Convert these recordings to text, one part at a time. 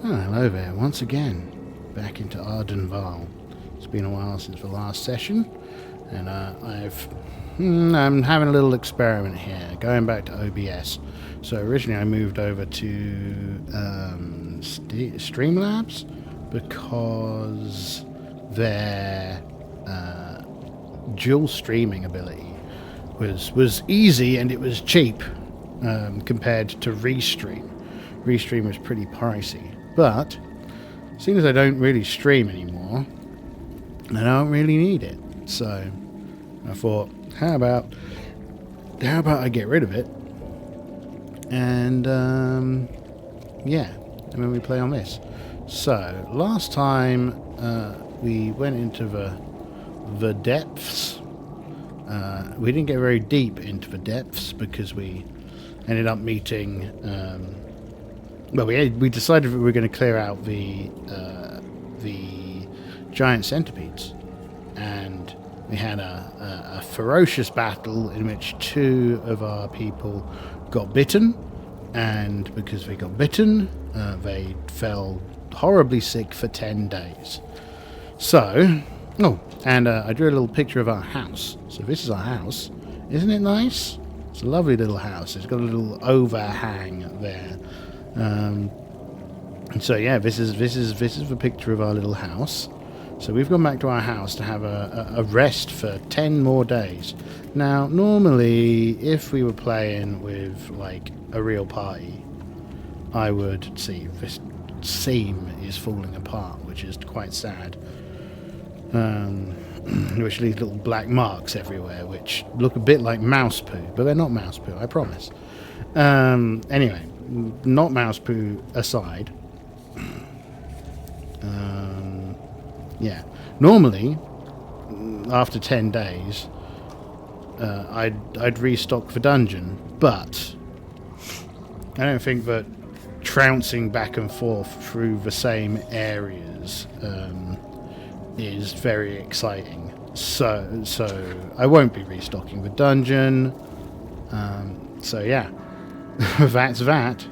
Oh, hello there, once again, back into Arden. It's been a while since the last session, and I'm having a little experiment here, going back to OBS. So originally I moved over to Streamlabs because their dual streaming ability was easy and it was cheap compared to Restream. Restream was pretty pricey. But, seeing as I don't really stream anymore, I don't really need it. So, I thought, how about I get rid of it? And, yeah, and then we play on this. So, last time we went into the depths. We didn't get very deep into the depths because we ended up meeting... well, we decided we were going to clear out the giant centipedes, and we had a ferocious battle in which 2 of our people got bitten, and because they got bitten, they fell horribly sick for 10 days. So, and I drew a little picture of our house. So this is our house. Isn't it nice? It's a lovely little house. It's got a little overhang there. So yeah, this is the picture of our little house. So we've gone back to our house to have a rest for 10 more days. Now, normally, if we were playing with like a real party, I would see this seam is falling apart, which is quite sad. Which leaves little black marks everywhere, which look a bit like mouse poo, but they're not mouse poo, I promise. Anyway. Not mouse poo aside, yeah. Normally, after 10 days, I'd restock the dungeon, but I don't think that trouncing back and forth through the same areas is very exciting. So I won't be restocking the dungeon. So yeah. That's that.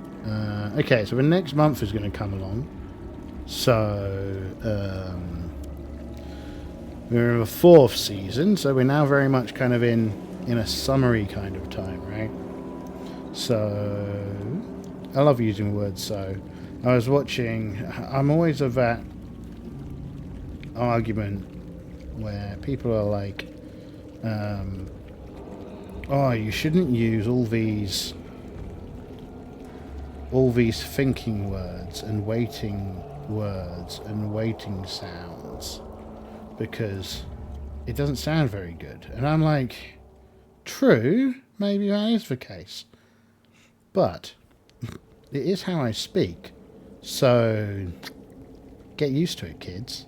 Okay, so the next month is going to come along. So, we're in the 4th season, so we're now very much kind of in a summery kind of time, right? So, I love using the word so. I was watching, I'm always of that argument where people are like, oh, you shouldn't use all these thinking words and waiting words and waiting sounds because it doesn't sound very good. And I'm like, true, maybe that is the case. But it is how I speak. So get used to it, kids.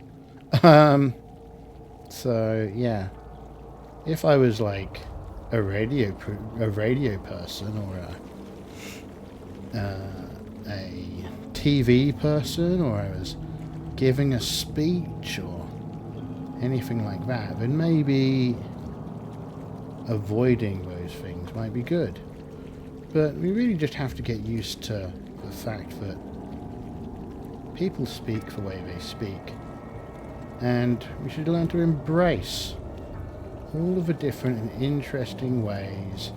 So yeah. If I was like a radio person or a TV person, or I was giving a speech or anything like that, then maybe avoiding those things might be good. But we really just have to get used to the fact that people speak the way they speak, and we should learn to embrace all of the different and interesting ways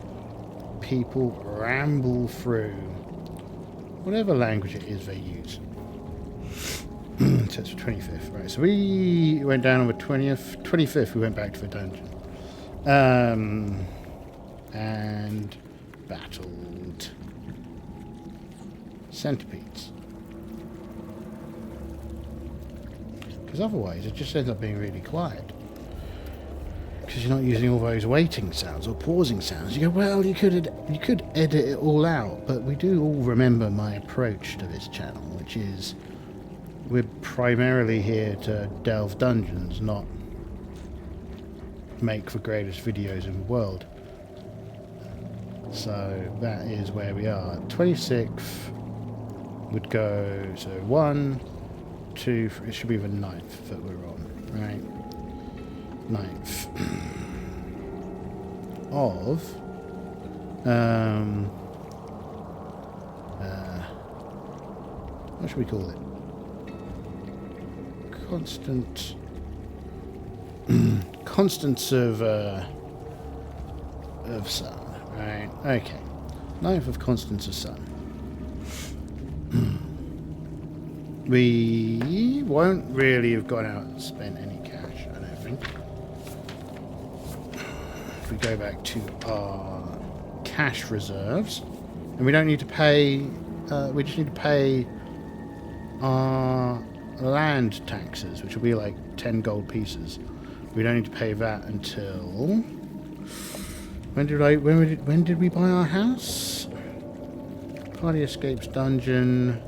people ramble through whatever language it is they use. So it's the 25th, right? So we went down on the 20th. 25th we went back to the dungeon. And battled centipedes. Because otherwise it just ends up being really quiet. Because you're not using all those waiting sounds or pausing sounds. You go, well, you could edit it all out, but we do all remember my approach to this channel, which is we're primarily here to delve dungeons, not make the greatest videos in the world. So that is where we are. 26th would go, so 1, 2, 3, it should be the 9th that we're on, right? 9th of What should we call it? Constant... Constants of sun. Right, okay. 9th of constants of sun. We won't really have gone out and spent any cash, I don't think. If we go back to our cash reserves, and we don't need to pay, we just need to pay our land taxes, which will be like 10 gold pieces. We don't need to pay that until... When did we buy our house? Party escapes dungeon.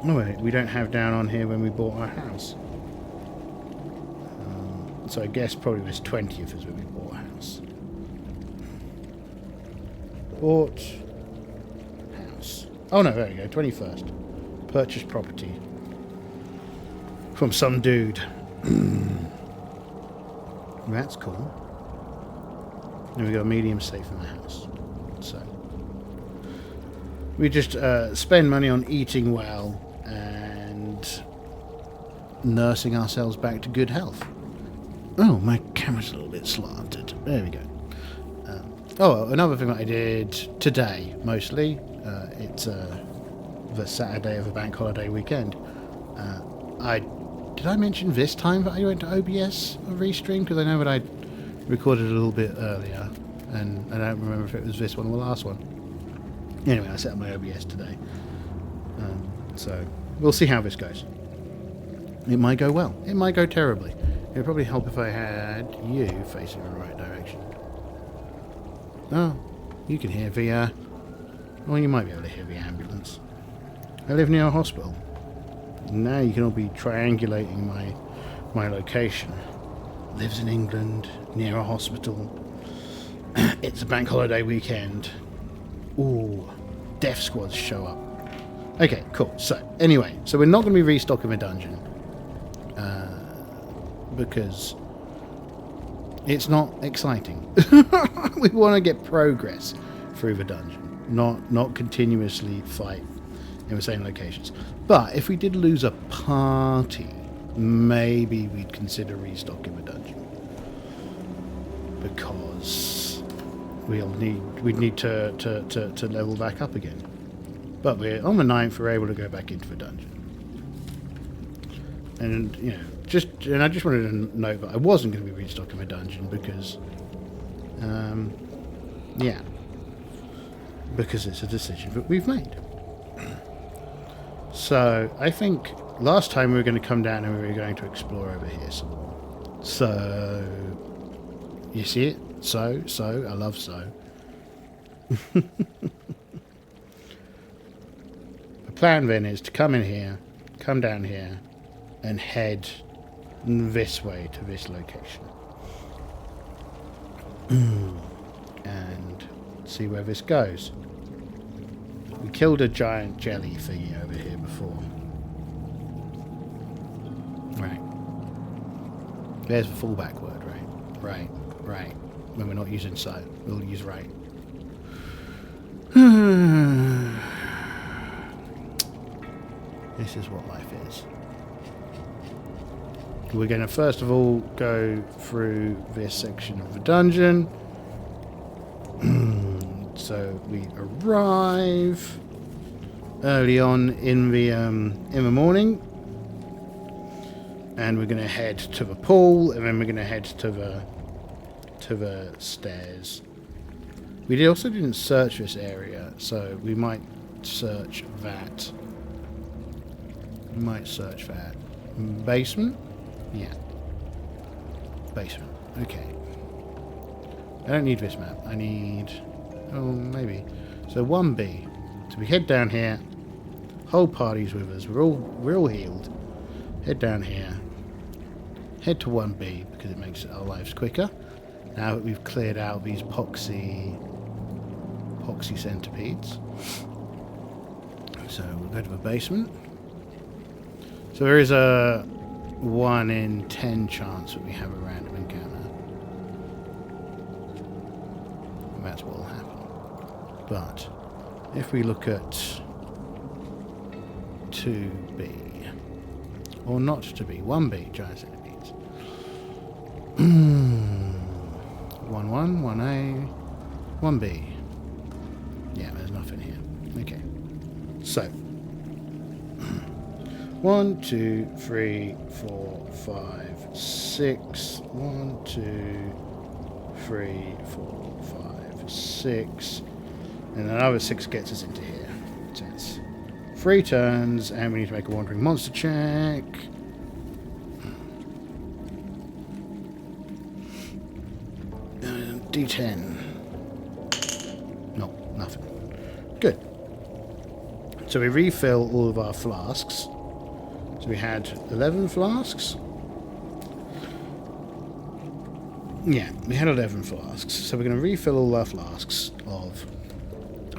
Oh wait, we don't have down on here when we bought our house. So I guess probably this 20th is when we bought a house. Bought house. Oh no, there we go, 21st. Purchase property. From some dude. That's cool. And we got a medium safe in the house. So we just spend money on eating well and nursing ourselves back to good health. Oh, my camera's a little bit slanted. There we go. Another thing that I did today, mostly, it's the Saturday of a bank holiday weekend. Did I mention this time that I went to OBS or Restream? Because I know that I recorded a little bit earlier, and I don't remember if it was this one or the last one. Anyway, I set up my OBS today. So, we'll see how this goes. It might go well. It might go terribly. It would probably help if I had you facing in the right direction. Oh, you can hear the, well, you might be able to hear the ambulance. I live near a hospital. Now you can all be triangulating my location. Lives in England, near a hospital. It's a bank holiday weekend. Ooh, death squads show up. Okay, cool. So, anyway, so we're not going to be restocking the dungeon. Because it's not exciting. We want to get progress through the dungeon, not continuously fight in the same locations. But if we did lose a party, maybe we'd consider restocking the dungeon, because we'd need to level back up again. But we're on the 9th. We're able to go back into the dungeon, and I just wanted to note that I wasn't going to be restocking the dungeon because, because it's a decision that we've made. So I think last time we were going to come down and we were going to explore over here some more. So you see it? So I love so. The plan then is to come in here, come down here, and head this way to this location. And see where this goes. We killed a giant jelly thingy over here before. Right. There's the fallback word, right? Right. When we're not using so, we'll use right. This is what life is. We're going to first of all go through this section of the dungeon. So we arrive early on in the morning, and we're going to head to the pool, and then we're going to head to the stairs. We also didn't search this area, so we might search that. We might search that. Basement? Yeah. Basement. Okay. I don't need this map. I need... Oh, maybe. So 1B. So we head down here. Whole party's with us. We're all healed. Head down here. Head to 1B because it makes our lives quicker. Now that we've cleared out these poxy centipedes. So we'll go to the basement. So there is a 1 in 10 chance that we have a random encounter. And that's what will happen. But If we look at 2B, or not to be, 1B, giant centipedes. 1-1, 1A, 1B. Yeah, there's nothing here. Okay. So, 1, 2, 3, 4, 5, 6. 1, 2, 3, 4, 5, 6. And another 6 gets us into here. So it's 3 turns, and we need to make a wandering monster check. D10. No, nothing. Good. So we refill all of our flasks. So we had 11 flasks. Yeah, we had 11 flasks. So we're going to refill all our flasks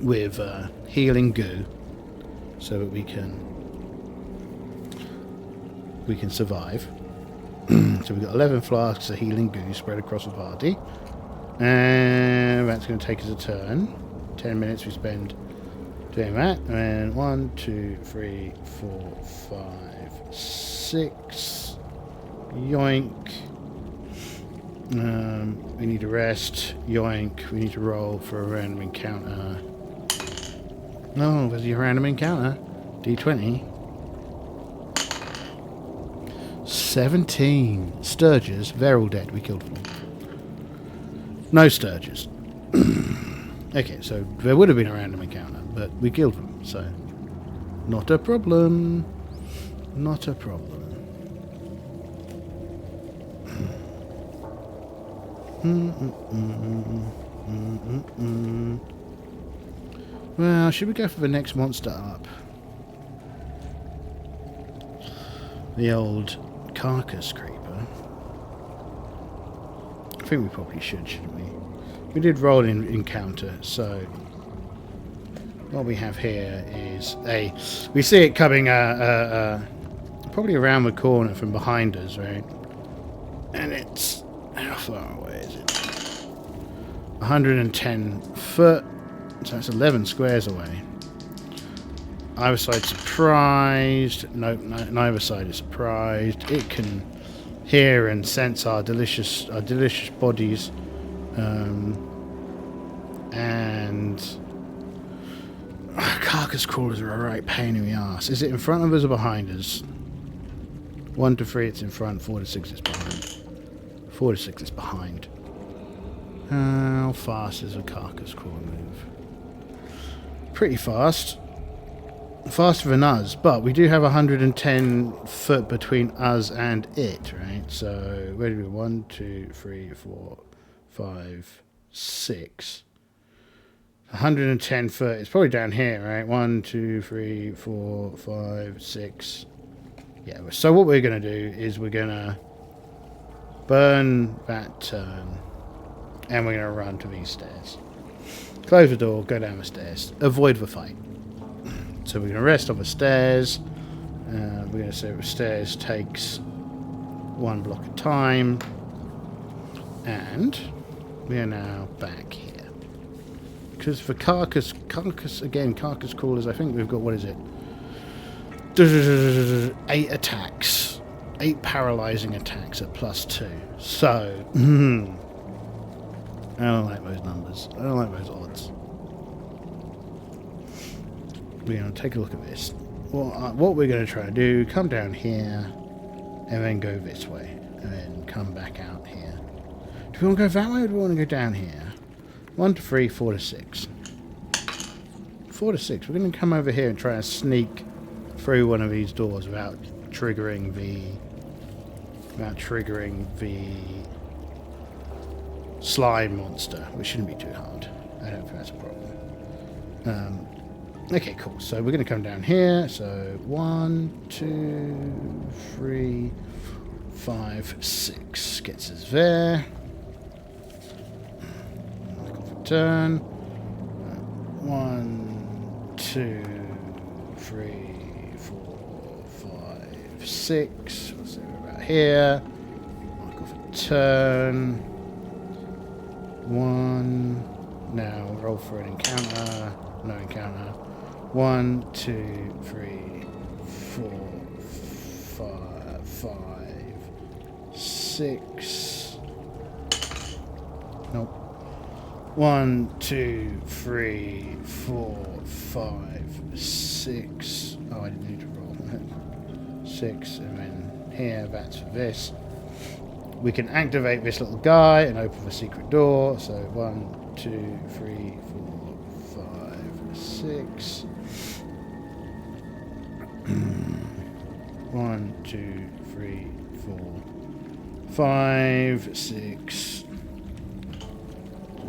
with healing goo, so that we can survive. So we've got 11 flasks of healing goo spread across the party. And that's going to take us a turn. 10 minutes we spend doing that. And 1, 2, 3, 4, 5, 6. Yoink. We need to rest. Yoink. We need to roll for a random encounter. No, where's your random encounter? D20. 17. Sturges. They're all dead. We killed them. No Sturges. Okay, so there would have been a random encounter, but we killed them, so not a problem. Not a problem. Well, should we go for the next monster up? The old carcass creeper. I think we probably should, shouldn't we? We did roll in encounter, so what we have here is we see it coming probably around the corner from behind us, right? And it's, how far away is it? 110 foot, so that's 11 squares away. Either side surprised. Nope, neither side is surprised. It can hear and sense our delicious bodies, and carcass crawlers are a right pain in the ass. Is it in front of us or behind us? 1 to 3 it's in front, 4 to 6 it's behind. 4 to 6 is behind. How fast does a carcass crawler move? Pretty fast. Faster than us, but we do have 110 foot between us and it, right? So, where do we go? 1, 2, 3, 4, 5, 6. 110 foot. It's probably down here, right? 1, 2, 3, 4, 5, 6. Yeah, so what we're going to do is we're going to burn that turn, and we're going to run to these stairs. Close the door, go down the stairs. Avoid the fight. So we're going to rest on the stairs. We're going to say the stairs takes 1 block of time. And we are now back here. Because for carcass crawlers, I think we've got, what is it? 8 attacks. 8 paralyzing attacks at +2. So, I don't like those numbers. I don't like those odds. We're going to take a look at this. What we're going to try to do, come down here, and then go this way, and then come back out here. Do we want to go that way, or do we want to go down here? 1 to 3, 4 to 6. 4 to 6. We're going to come over here and try and sneak through one of these doors without triggering the slime monster, which shouldn't be too hard. I don't think that's a problem. Okay, cool. So we're going to come down here. So 1, 2, 3, 5, 6 gets us there. Go for turn. 1, 2, 3, 4, 5, 6. Let's see, we're about here. Go for turn. 1. Now roll for an encounter. No encounter. 1, 2, 3, 4, 5, 6. Nope. 1, 2, 3, 4, 5, 6. Oh, I didn't need to roll. 6, and then here, that's for this. We can activate this little guy and open the secret door. So 1, 2, 3, 4, 5, 6. 1, 2, 3, 4, 5, 6.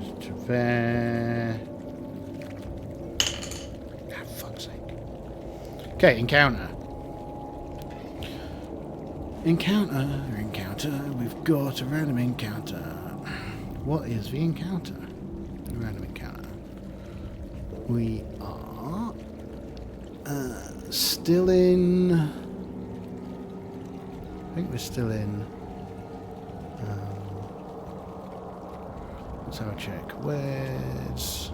Just to there. God, fuck's sake. Okay, encounter. Encounter. We've got a random encounter. What is the encounter? A random encounter. We are still in. I think we're still in. Let's have a check. Where's?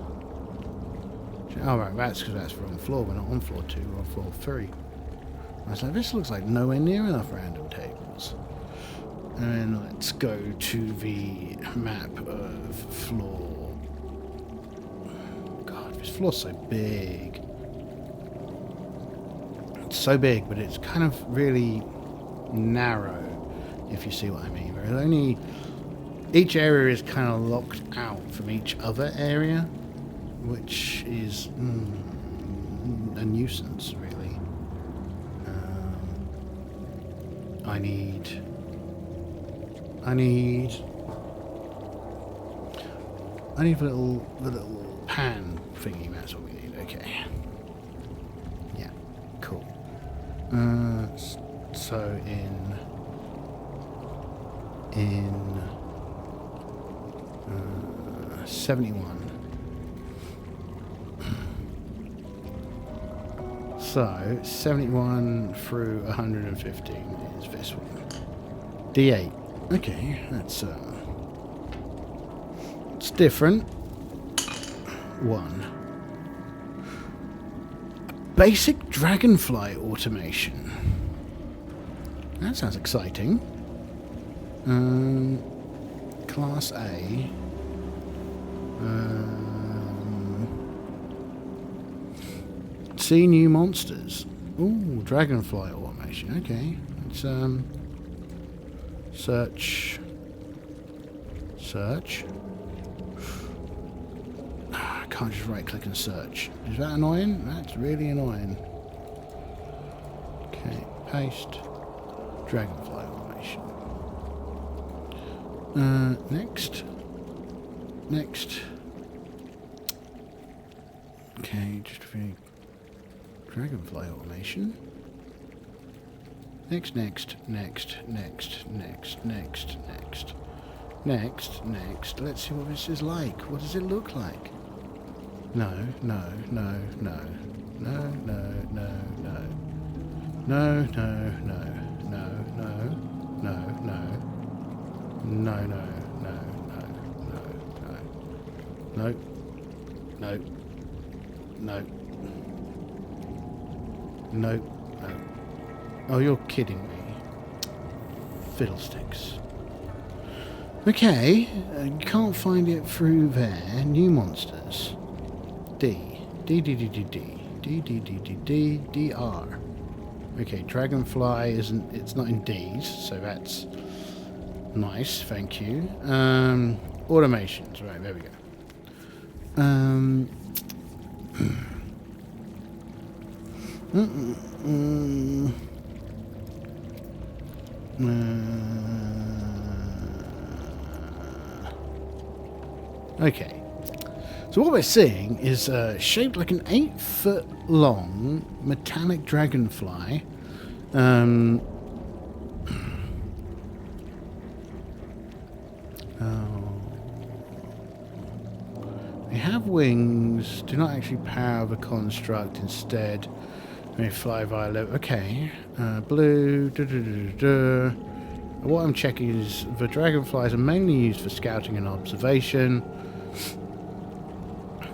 Oh right, that's because that's the wrong floor. We're not on floor 2. We're on floor 3. I was like, this looks like nowhere near enough random tables. And then let's go to the map of floor. God, this floor's so big. It's so big, but it's kind of really narrow, if you see what I mean. There's only... Each area is kind of locked out from each other area, which is a nuisance, really. I need the little pan thingy. That's what we need. Okay. Yeah. Cool. So in 71. So 71 through 115 is this one. D8. Okay, that's it's different. 1. Basic dragonfly automation. That sounds exciting. Class A. See new monsters. Ooh, dragonfly automation. Okay, it's search. I can't just right click and search. Is that annoying? That's really annoying. Okay, paste. Dragonfly automation. Next. Okay, just really dragonfly automation. Next. Let's see what this is like. What does it look like? No. Oh, you're kidding me. Fiddlesticks. Okay, you can't find it through there. New monsters. D. R. Okay, dragonfly isn't. It's not in D's, so that's nice. Thank you. Automations. Right, there we go. Okay, so what we're seeing is shaped like an 8-foot long metallic dragonfly. They have wings, do not actually power the construct, instead they fly via level. Okay, blue. What I'm checking is the dragonflies are mainly used for scouting and observation.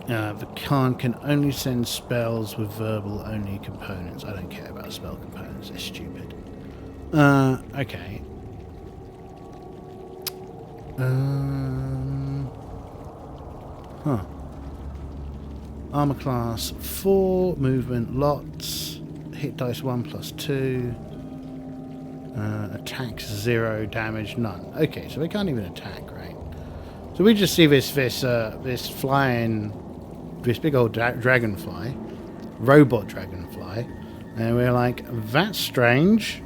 The Khan can only send spells with verbal only components. I don't care about spell components, they're stupid. Okay. Armor class 4, movement lots, hit dice 1+2, attacks 0, damage none. Okay, so they can't even attack, right? So we just see this flying, this big old dragonfly, robot dragonfly, and we're like, that's strange,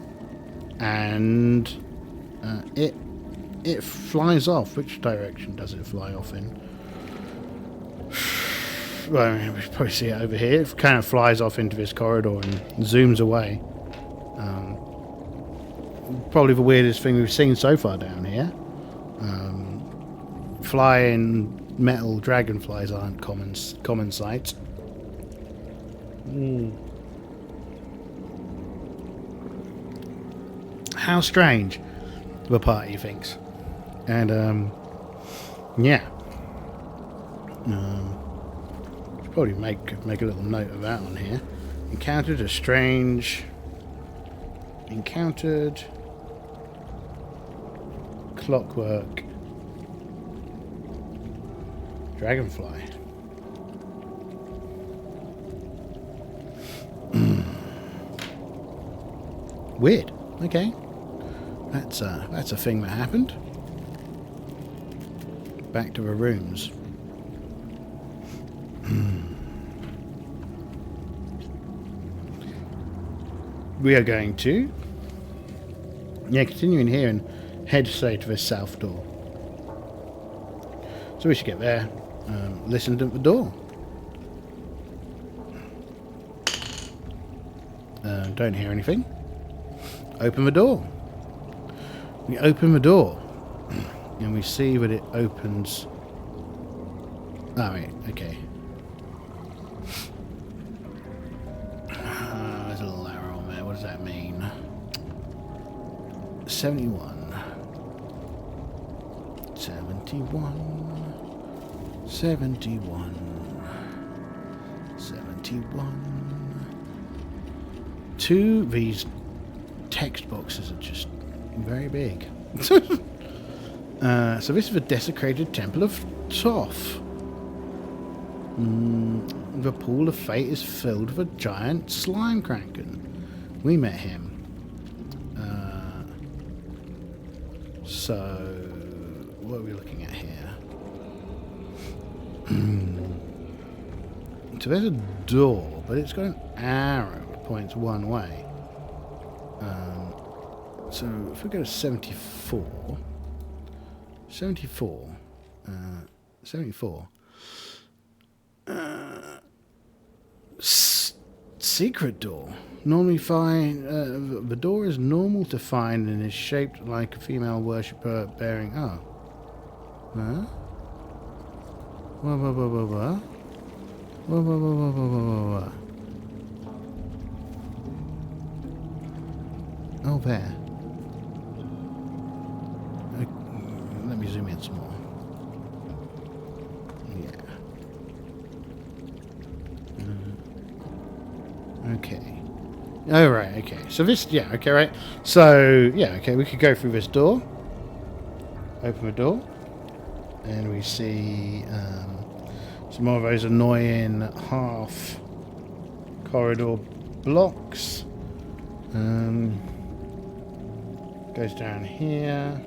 and it flies off. Which direction does it fly off in? Well, I mean, we probably see it over here. It kind of flies off into this corridor and zooms away. Probably the weirdest thing we've seen so far down here. Flying metal dragonflies aren't common sights. How strange, the party thinks. And, yeah. Should probably make a little note of that on here. Encountered clockwork dragonfly. Weird. Okay. That's a thing that happened. Back to the rooms. We are going to continue in here and head straight to the south door. So we should get there. Listen to the door. Don't hear anything. Open the door. We open the door and we see that it opens. Oh wait, okay. There's a little arrow on there. What does that mean? 71. 71. 71. 71. These text boxes are just very big. So this is the desecrated temple of Thoth. The pool of fate is filled with a giant slime kraken. We met him. So what are we looking at here? So there's a door, but it's got an arrow that points one way. So if we go to 74, secret door. Normally find, the door is normal to find and is shaped like a female worshipper bearing, Huh? What? Oh, there. Let me zoom in some more. Yeah. Okay. Oh, right, okay. So this, yeah, okay, right. So, yeah, okay, we could go through this door. Open the door. And we see some more of those annoying half corridor blocks. Goes down here.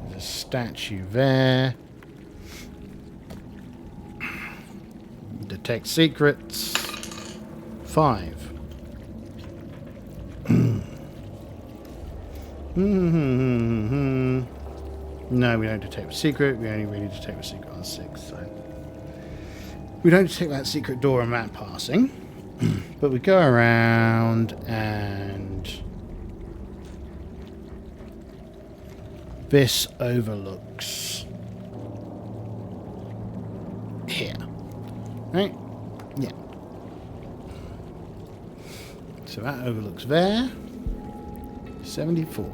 There's a statue there. Detect secrets. 5. No, we don't detect a secret. We only really detect a secret on 6. So we don't detect that secret door on that passing. But we go around and this overlooks here. Right? Yeah. So that overlooks there. 74.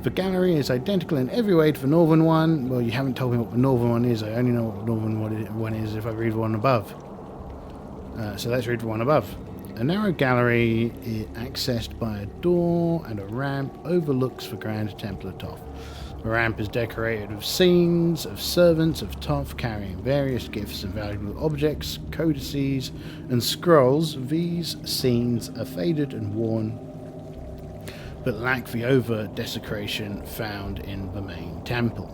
The gallery is identical in every way to the northern one. Well, you haven't told me what the northern one is. I only know what the northern one is if I read the one above. So let's read the one above. A narrow gallery accessed by a door and a ramp overlooks the Grand Temple of Toth. The ramp is decorated with scenes of servants of Toth carrying various gifts and valuable objects, codices, and scrolls. These scenes are faded and worn, but lack the overt desecration found in the main temple.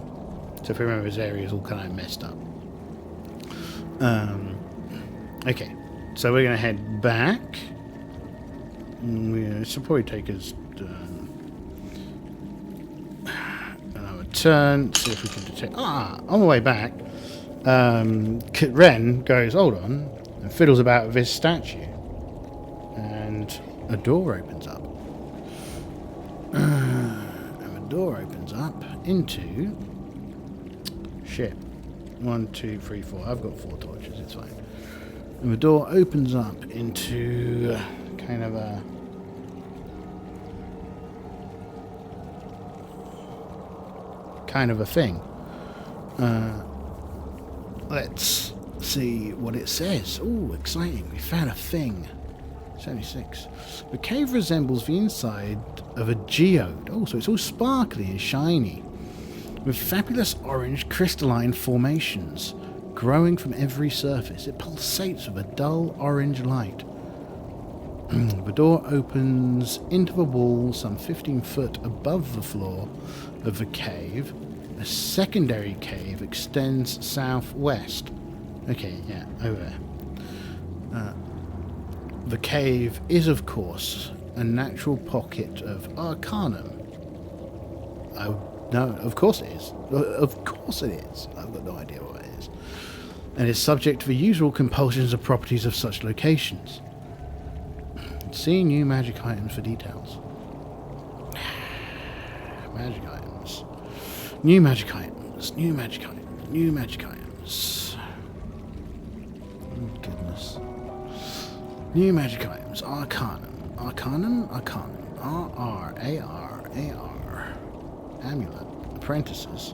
So if you remember, this area is all kind of messed up. Okay, so we're going to head back. This will probably take us another turn. See if we can detect. On the way back, Ren goes, hold on, and fiddles about with this statue, and a door opens up. And the door opens up into... Shit. 1, 2, 3, 4. I've got 4 torches, it's fine. And the door opens up into kind of a... thing. Let's see what it says. Ooh, exciting. We found a thing. 76. The cave resembles the inside of a geode. Oh, so it's all sparkly and shiny, with fabulous orange crystalline formations growing from every surface. It pulsates with a dull orange light. The door opens into the wall some 15 foot above the floor of the cave. A secondary cave extends southwest. Okay, yeah, over there. The cave is, of course, a natural pocket of Arcanum. Oh, no, of course it is. Of course it is. I've got no idea what it is. And is subject to the usual compulsions and properties of such locations. See new magic items for details. Magic items. New magic items. New magic items. New magic items. Oh, goodness. New magic items. Arcanum. Arcanum? Arcanum. R-R-A-R-A-R. Amulet. Apprentices.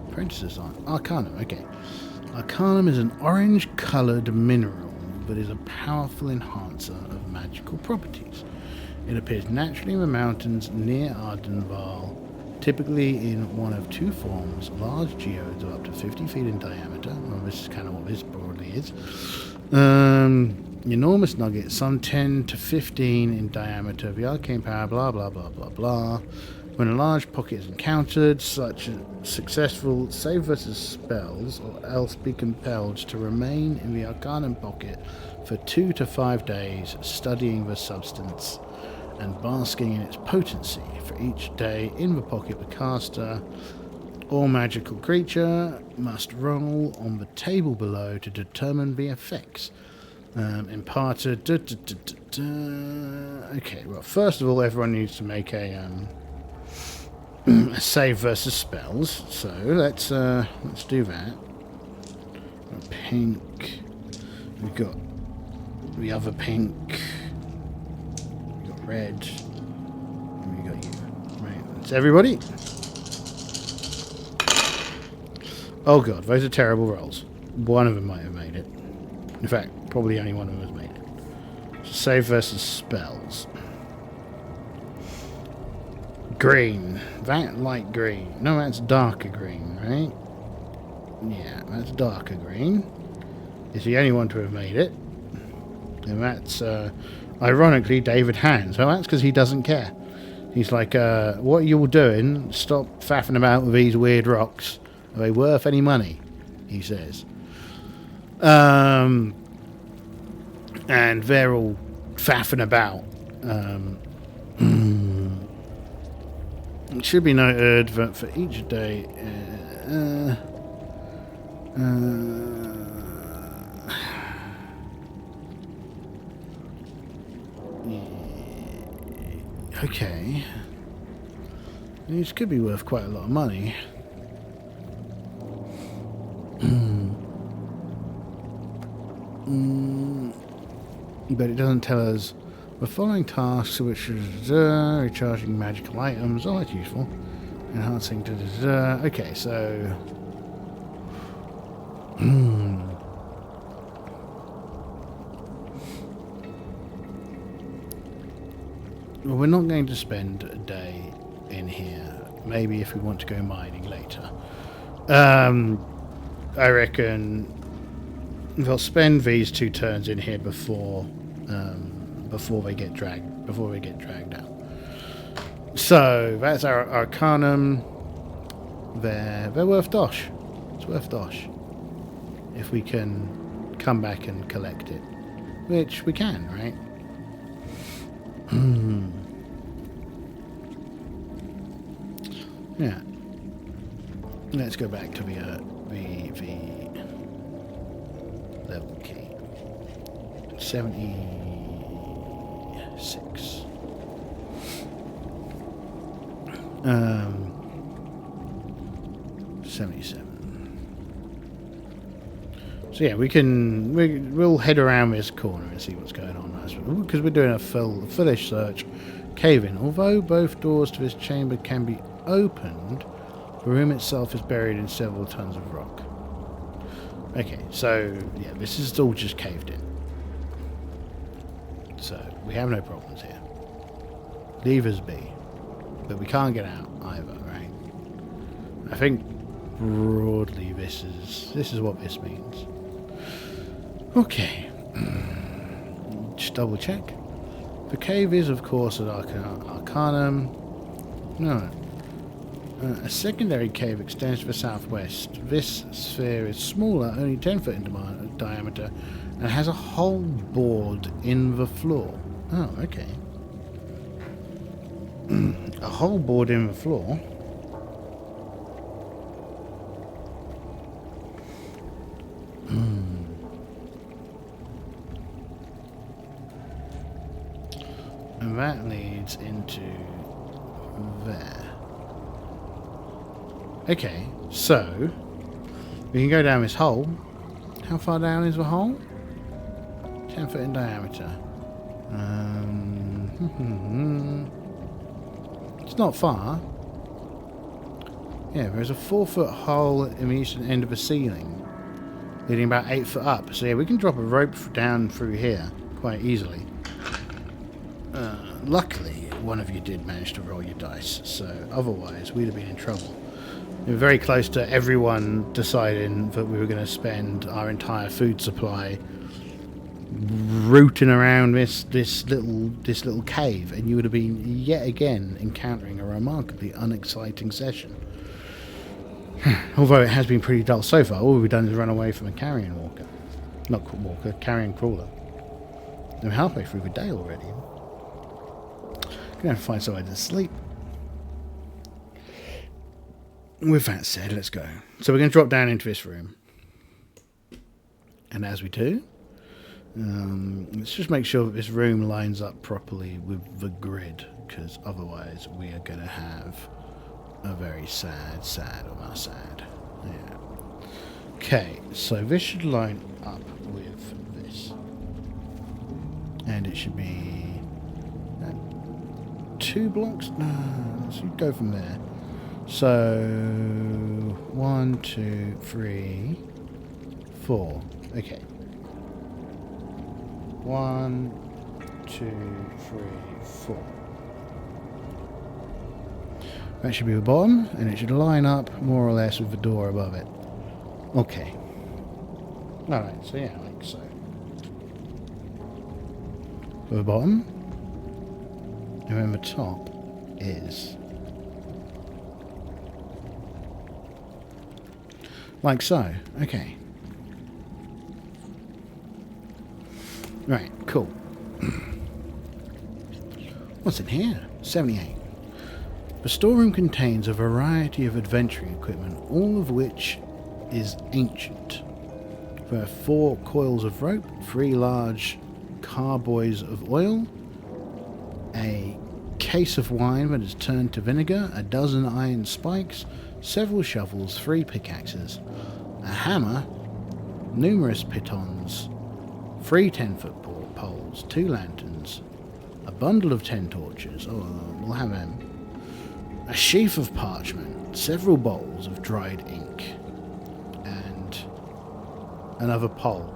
Apprentices on Arcanum. Okay. Arcanum is an orange-coloured mineral that is a powerful enhancer of magical properties. It appears naturally in the mountains near Arden, typically in one of 2 forms: large geodes of up to 50 feet in diameter. Well, this is kind of what this broadly is. Enormous nuggets, some 10 to 15 in diameter. The arcane power, blah, blah, blah, blah, blah. When a large pocket is encountered, such as successful save versus spells, or else be compelled to remain in the Arcanum pocket for 2 to 5 days, studying the substance and basking in its potency. For each day in the pocket, the caster or magical creature must roll on the table below to determine the effects. Imparted. Okay, well, first of all, everyone needs to make a save versus spells. So let's do that. Pink. We've got the other pink. We got red. And we got you. Right, that's everybody. Oh god, those are terrible rolls. One of them might have made it. In fact, probably only one of them has made it. Save versus spells. Green. That light green. No, that's darker green, right? Yeah, that's darker green. Is the only one to have made it. And that's, ironically, David Hands. Well, that's because he doesn't care. He's like, what are you all doing? Stop faffing about with these weird rocks. Are they worth any money? He says. And they're all faffing about. It should be noted that for each day... okay. These could be worth quite a lot of money. But it doesn't tell us the following tasks, which is recharging magical items. Oh, that's useful. Enhancing. Okay, so. Well, we're not going to spend a day in here. Maybe if we want to go mining later. I reckon they'll spend these 2 turns in here before they get dragged out. So that's our Arcanum. They're worth dosh. It's worth dosh if we can come back and collect it, which we can, right? Yeah. Let's go back to the level key. 76. 77. So yeah, we'll head around this corner and see what's going on because we're doing a fullish search. Cave-in. Although both doors to this chamber can be opened, the room itself is buried in several tons of rock. Okay, so yeah, this is all just caved in. So we have no problems here. Leave us be. But we can't get out either, right? I think broadly this is what this means. Okay. Just double check. The cave is of course at Arcanum. No. A secondary cave extends to the southwest. This sphere is smaller, only 10 foot in diameter, and has a hole bored in the floor. Oh, okay. A hole bored in the floor. And that leads into there. Okay, so we can go down this hole. How far down is the hole? 10 foot in diameter. It's not far. Yeah, there's a 4 foot hole in the eastern end of the ceiling, leading about 8 foot up. So yeah, we can drop a rope down through here quite easily. Luckily, one of you did manage to roll your dice, so otherwise we'd have been in trouble. We were very close to everyone deciding that we were going to spend our entire food supply rooting around this little cave, and you would have been yet again encountering a remarkably unexciting session. Although it has been pretty dull so far, all we've done is run away from a carrion walker. Not walker, carrion crawler. We're halfway through the day already. Gonna have to find somewhere to sleep. With that said, let's go. So we're going to drop down into this room. And as we do, let's just make sure that this room lines up properly with the grid, because otherwise we are going to have a very sad on our side. Yeah. Okay, so this should line up with this. And it should be 2 blocks? No, let's go from there. So 1, 2, 3, 4. Okay. 1, 2, 3, 4. That should be the bottom, and it should line up more or less with the door above it. Okay. Alright, so yeah, like so. For the bottom, and then the top is like so. Okay. Right, cool. What's in here? 78. The storeroom contains a variety of adventuring equipment, all of which is ancient. There are 4 coils of rope, 3 large carboys of oil, a case of wine that is turned to vinegar, a dozen iron spikes, several shovels, 3 pickaxes, a hammer, numerous pitons, 3 10-foot poles, 2 lanterns, a bundle of 10 torches, oh, we'll have them, A sheaf of parchment, several bowls of dried ink, and another pole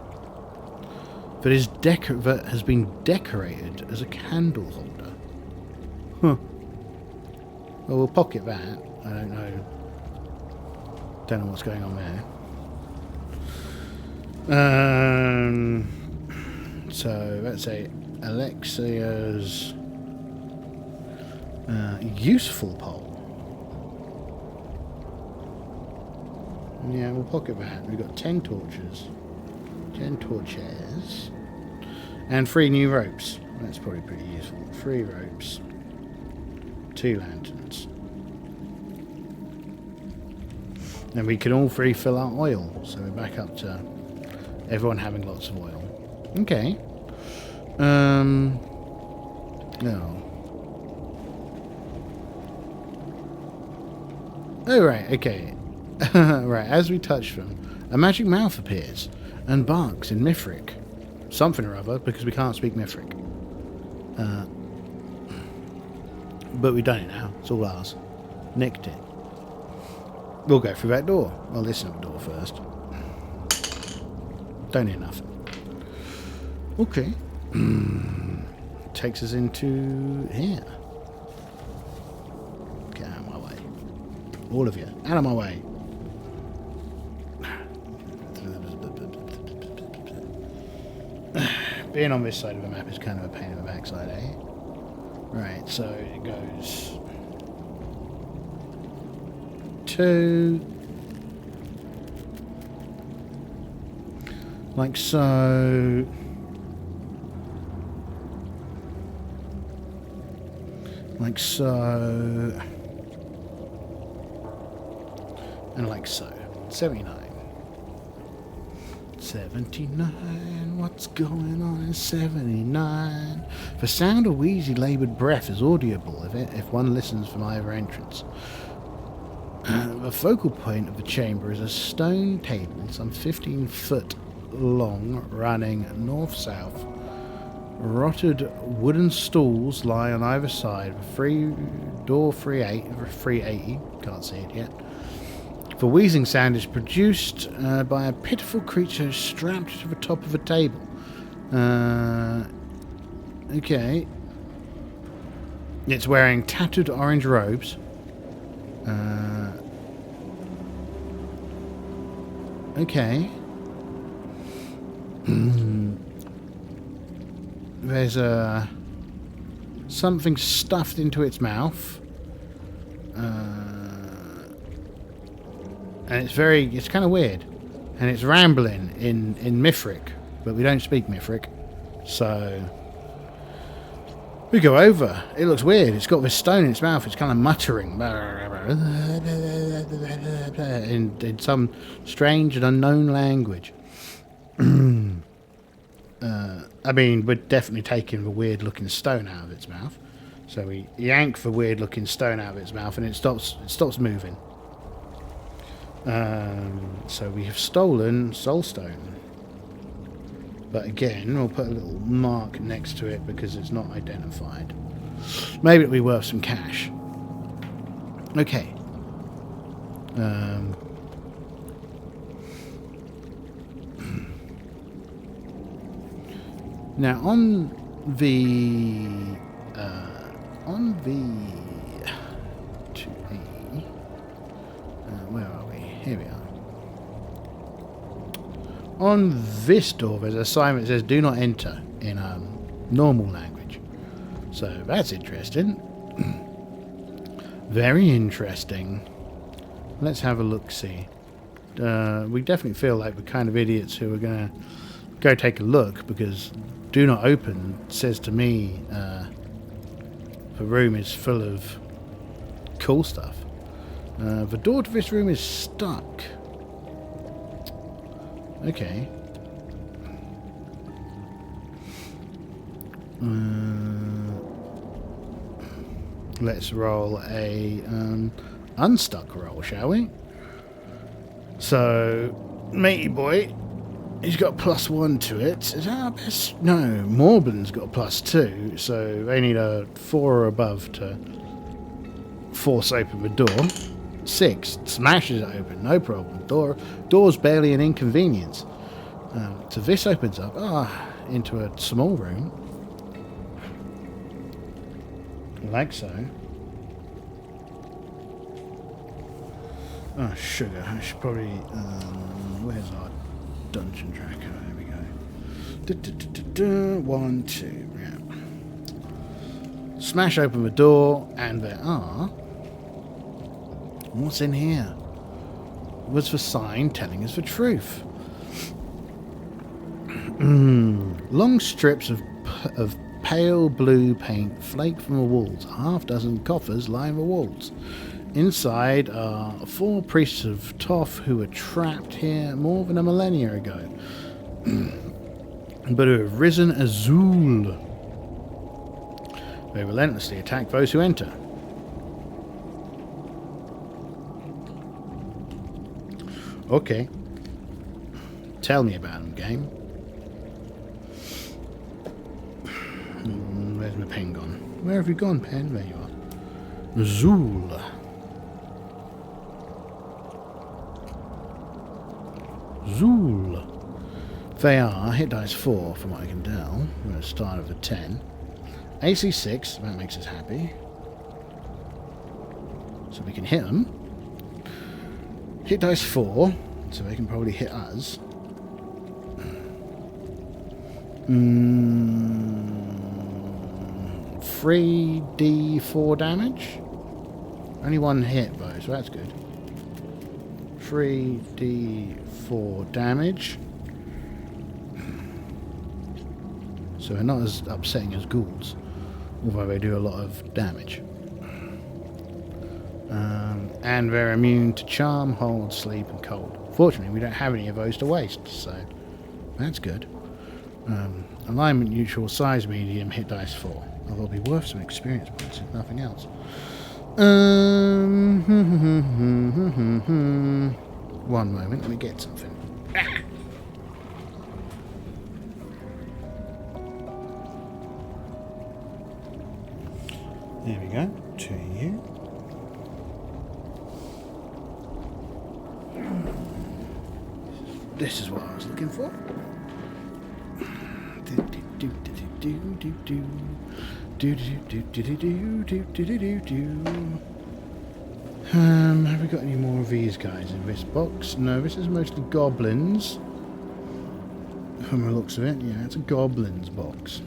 that has been decorated as a candle holder. Huh. Well, we'll pocket that. I don't know. Don't know what's going on there. So that's a Alexia's useful pole. Yeah, we'll pocket that. We've got 10 torches. 10 torches. And 3 new ropes. That's probably pretty useful. 3 ropes. 2 lanterns. And we can all refill our oil. So we're back up to everyone having lots of oil. Okay. No. Oh, right, okay. Right, as we touch them, a magic mouth appears and barks in Mithric. Something or other, because we can't speak Mithric. But we've done it now. It's all ours. Nicked it. We'll go through that door. Well, listen at the door first. Don't hear nothing. Okay. Takes us into here. Get out of my way. All of you. Out of my way. Being on this side of the map is kind of a pain in the backside, eh? Right, so it goes 2 like so. Like so. And like so. 79. 79, what's going on in 79? The sound of wheezy laboured breath is audible if one listens from either entrance. The focal point of the chamber is a stone table, some 15 foot long, running north-south. Rotted wooden stools lie on either side. The door 380, can't see it yet. The wheezing sound is produced by a pitiful creature strapped to the top of a table. Okay. It's wearing tattered orange robes. Okay. There's something stuffed into its mouth. And it's kind of weird. And it's rambling in Mithric, but we don't speak Mithric. So we go over. It looks weird. It's got this stone in its mouth. It's kind of muttering in some strange and unknown language. I mean, we're definitely taking the weird-looking stone out of its mouth. So we yank the weird-looking stone out of its mouth, and it stops moving. So we have stolen Soulstone. But again, we'll put a little mark next to it because it's not identified. Maybe it'll be worth some cash. Okay. Now on the 2E, where are we? Here we are. On this door, there's a sign that says "Do not enter" in normal language. So that's interesting. Very interesting. Let's have a look-see. We definitely feel like the kind of idiots who are going to go take a look, because "Do not open" says to me the room is full of cool stuff. The door to this room is stuck. Okay. Let's roll a unstuck roll, shall we? So, matey boy, he's got +1 to it. Is that our best? No, Morbin's got +2, so they need a 4 or above to force open the door. 6, smashes it open, no problem. Door's barely an inconvenience. So this opens up into a small room. Like so. Oh, sugar. I should probably... where's our dungeon tracker? There we go. 1, 2, yeah. Smash open the door, and there are... What's in here? Was the sign telling us the truth? Long strips of pale blue paint flake from the walls. A half dozen coffers line the walls. Inside are 4 priests of Toth who were trapped here more than a millennia ago, but who have risen as Zhouls. They relentlessly attack those who enter. Okay. Tell me about them, game. Where's my pen gone? Where have you gone, pen? There you are. Zhouls. Zhouls. They are hit dice 4, from what I can tell. We're at the start of a 10. AC 6, that makes us happy. So we can hit them. Hit dice 4, so they can probably hit us. 3d4 damage. Only one hit though, so that's good. 3d4 damage. So they're not as upsetting as ghouls, although they do a lot of damage. And they're immune to charm, hold, sleep, and cold. Fortunately, we don't have any of those to waste, so that's good. Alignment neutral, size medium, hit dice 4. Although it'll be worth some experience points, if nothing else. One moment, let me get something. There we go. To you. This is what I was looking for. Have we got any more of these guys in this box? No, this is mostly goblins. From the looks of it, yeah, it's a goblins box.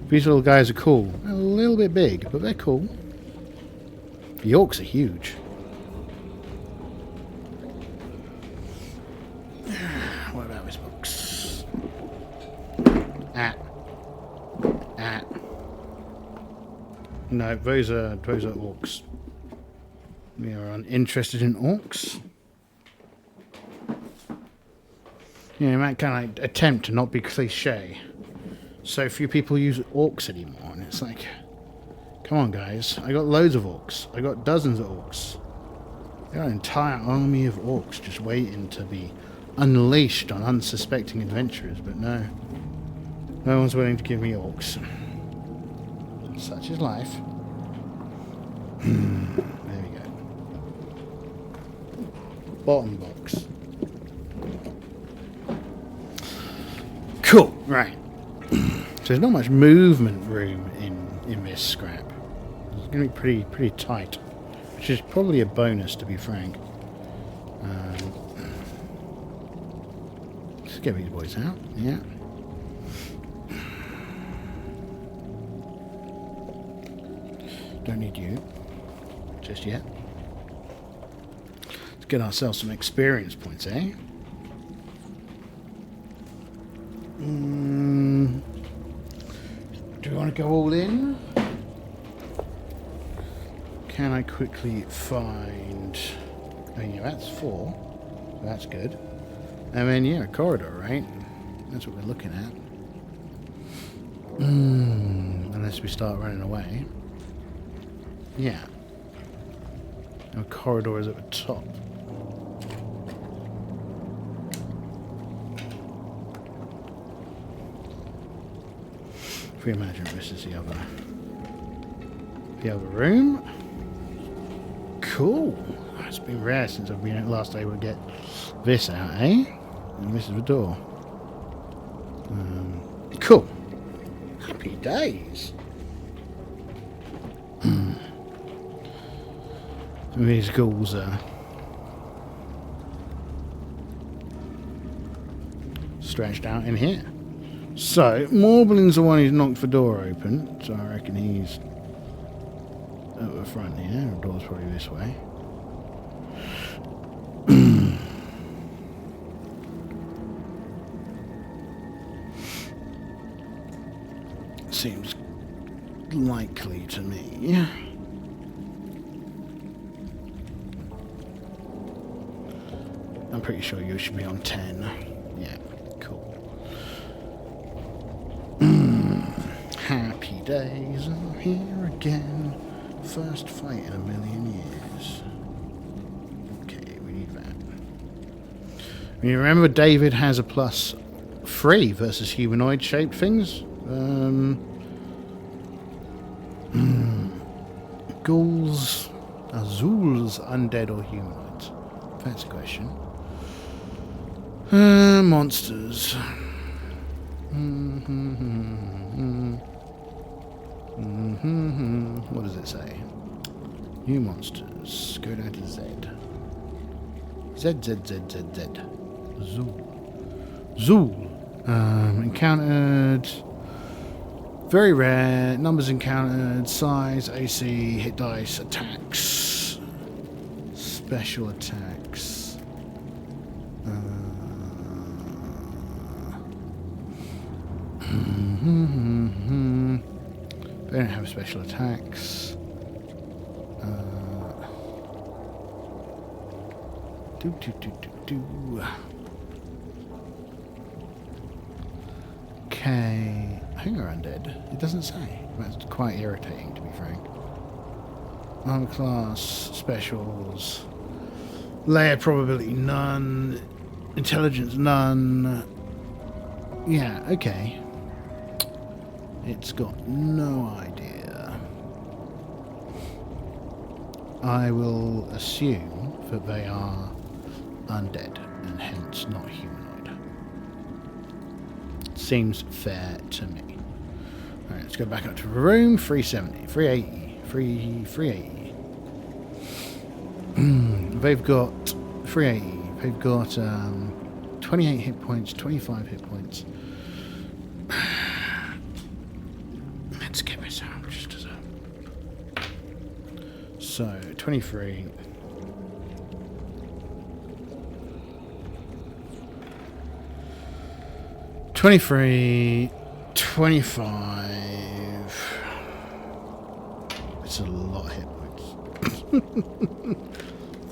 These little guys are cool. They're a little bit big, but they're cool. The orcs are huge. What about this box? No, those are orcs. We are uninterested in orcs. You know, that kind of attempt to not be cliche. So few people use orcs anymore, and it's like, come on guys, I got loads of orcs. I got dozens of orcs. I got an entire army of orcs just waiting to be unleashed on unsuspecting adventurers, but no. No one's willing to give me orcs. Such is life. There we go. Bottom box. Cool, right. So there's not much movement room in this scrap. It's going to be pretty tight, which is probably a bonus, to be frank. Let's get these boys out. Yeah. Don't need you just yet. Let's get ourselves some experience points, eh? Do we want to go all in? Can I quickly find... Oh yeah, that's 4. That's good. And then, yeah, a corridor, right? That's what we're looking at. Unless we start running away. Yeah. A corridor is at the top. If we imagine this is the other the other room. Cool. It's been rare since I've been last able to get this out, eh? And this is the door. Cool. Happy days. These ghouls are stretched out in here. So, Morblin's the one who's knocked the door open, so I reckon he's at the front here. The door's probably this way. Seems likely to me. I'm pretty sure you should be on 10. Yeah, cool. Happy days, I'm here again. First fight in a million years. Okay, we need that. You remember David has a +3 versus humanoid shaped things? Ghouls are Zhouls undead or humanoids? That's a question. Monsters. What does it say? New monsters. Go down to Z. Z. Zhoul. Encountered. Very rare. Numbers encountered. Size, AC, hit dice, attacks. Special attacks. They don't have special attacks. Okay. I think they're undead. It doesn't say. That's quite irritating, to be frank. Armor class, specials. Layer probability, none. Intelligence, none. Yeah, okay. It's got no idea. I will assume that they are undead and hence not humanoid. Seems fair to me. Alright, let's go back up to the room. 370, 380, 380. They've got 380. They've got 28 hit points, 25 hit points. Let's get this out just as a... So, 23. $23, $25. It's a lot of hit points.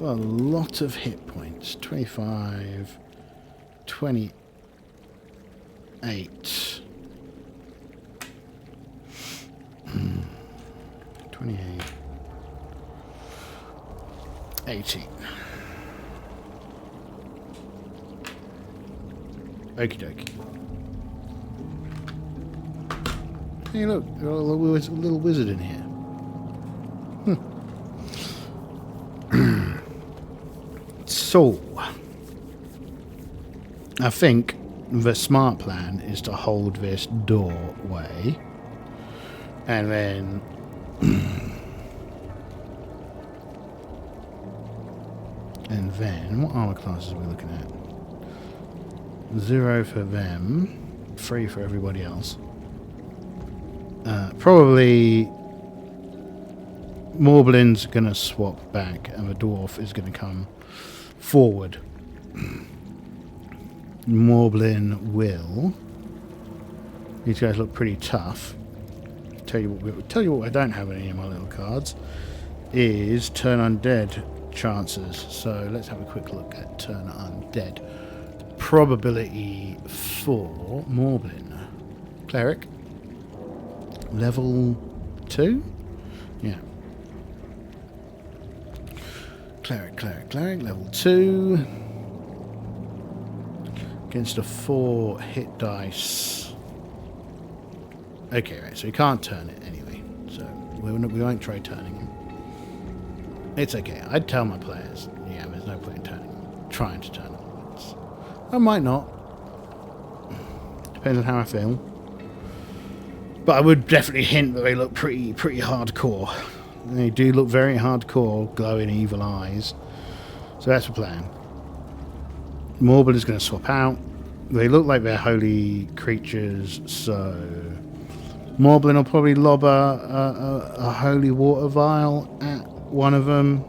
A lot of hit points. 25, 28. 28. 18. Okie dokie. Hey, look, there's a little wizard in here. So, I think the smart plan is to hold this doorway, and then what armor classes are we looking at? 0 for them, 3 for everybody else. Probably Morblin's going to swap back and the dwarf is going to come forward. Morblin will. These guys look pretty tough. Tell you what I don't have in any of my little cards is turn undead chances. So let's have a quick look at turn undead. Probability for Morblin. Cleric. Level 2? Yeah. Cleric, level 2. Against a 4 hit dice. Okay, right, so you can't turn it anyway. So We won't try turning him. It's okay. I'd tell my players, yeah, there's no point in trying to turn them. I might not. Depends on how I feel. But I would definitely hint that they look pretty hardcore. They do look very hardcore, glowing evil eyes. So that's the plan. Morbid is going to swap out. They look like they're holy creatures, so Morblin will probably lob a holy water vial at one of them.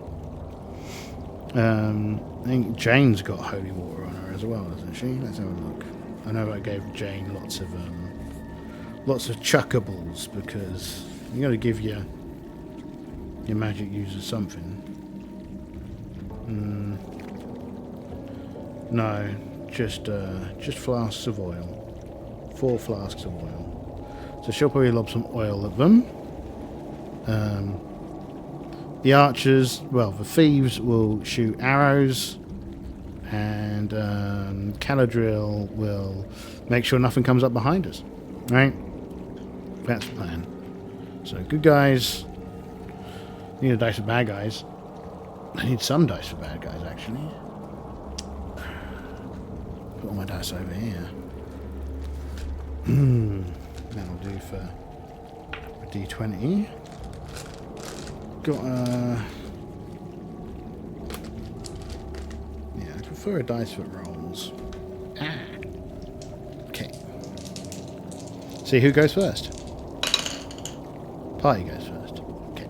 I think Jane's got holy water on her as well, doesn't she? Let's have a look. I know I gave Jane lots of chuckables because you got to give your magic user something. No, just flasks of oil. 4 flasks of oil. So she'll probably lob some oil at them. The archers, well, the thieves will shoot arrows, and Caladriel will make sure nothing comes up behind us. Right? That's the plan. So good guys. Need a dice for bad guys. I need some dice for bad guys, actually. Put all my dice over here. That'll do for a D20. Got yeah, I prefer a dice for rolls. Okay. See who goes first. Party goes first. Okay.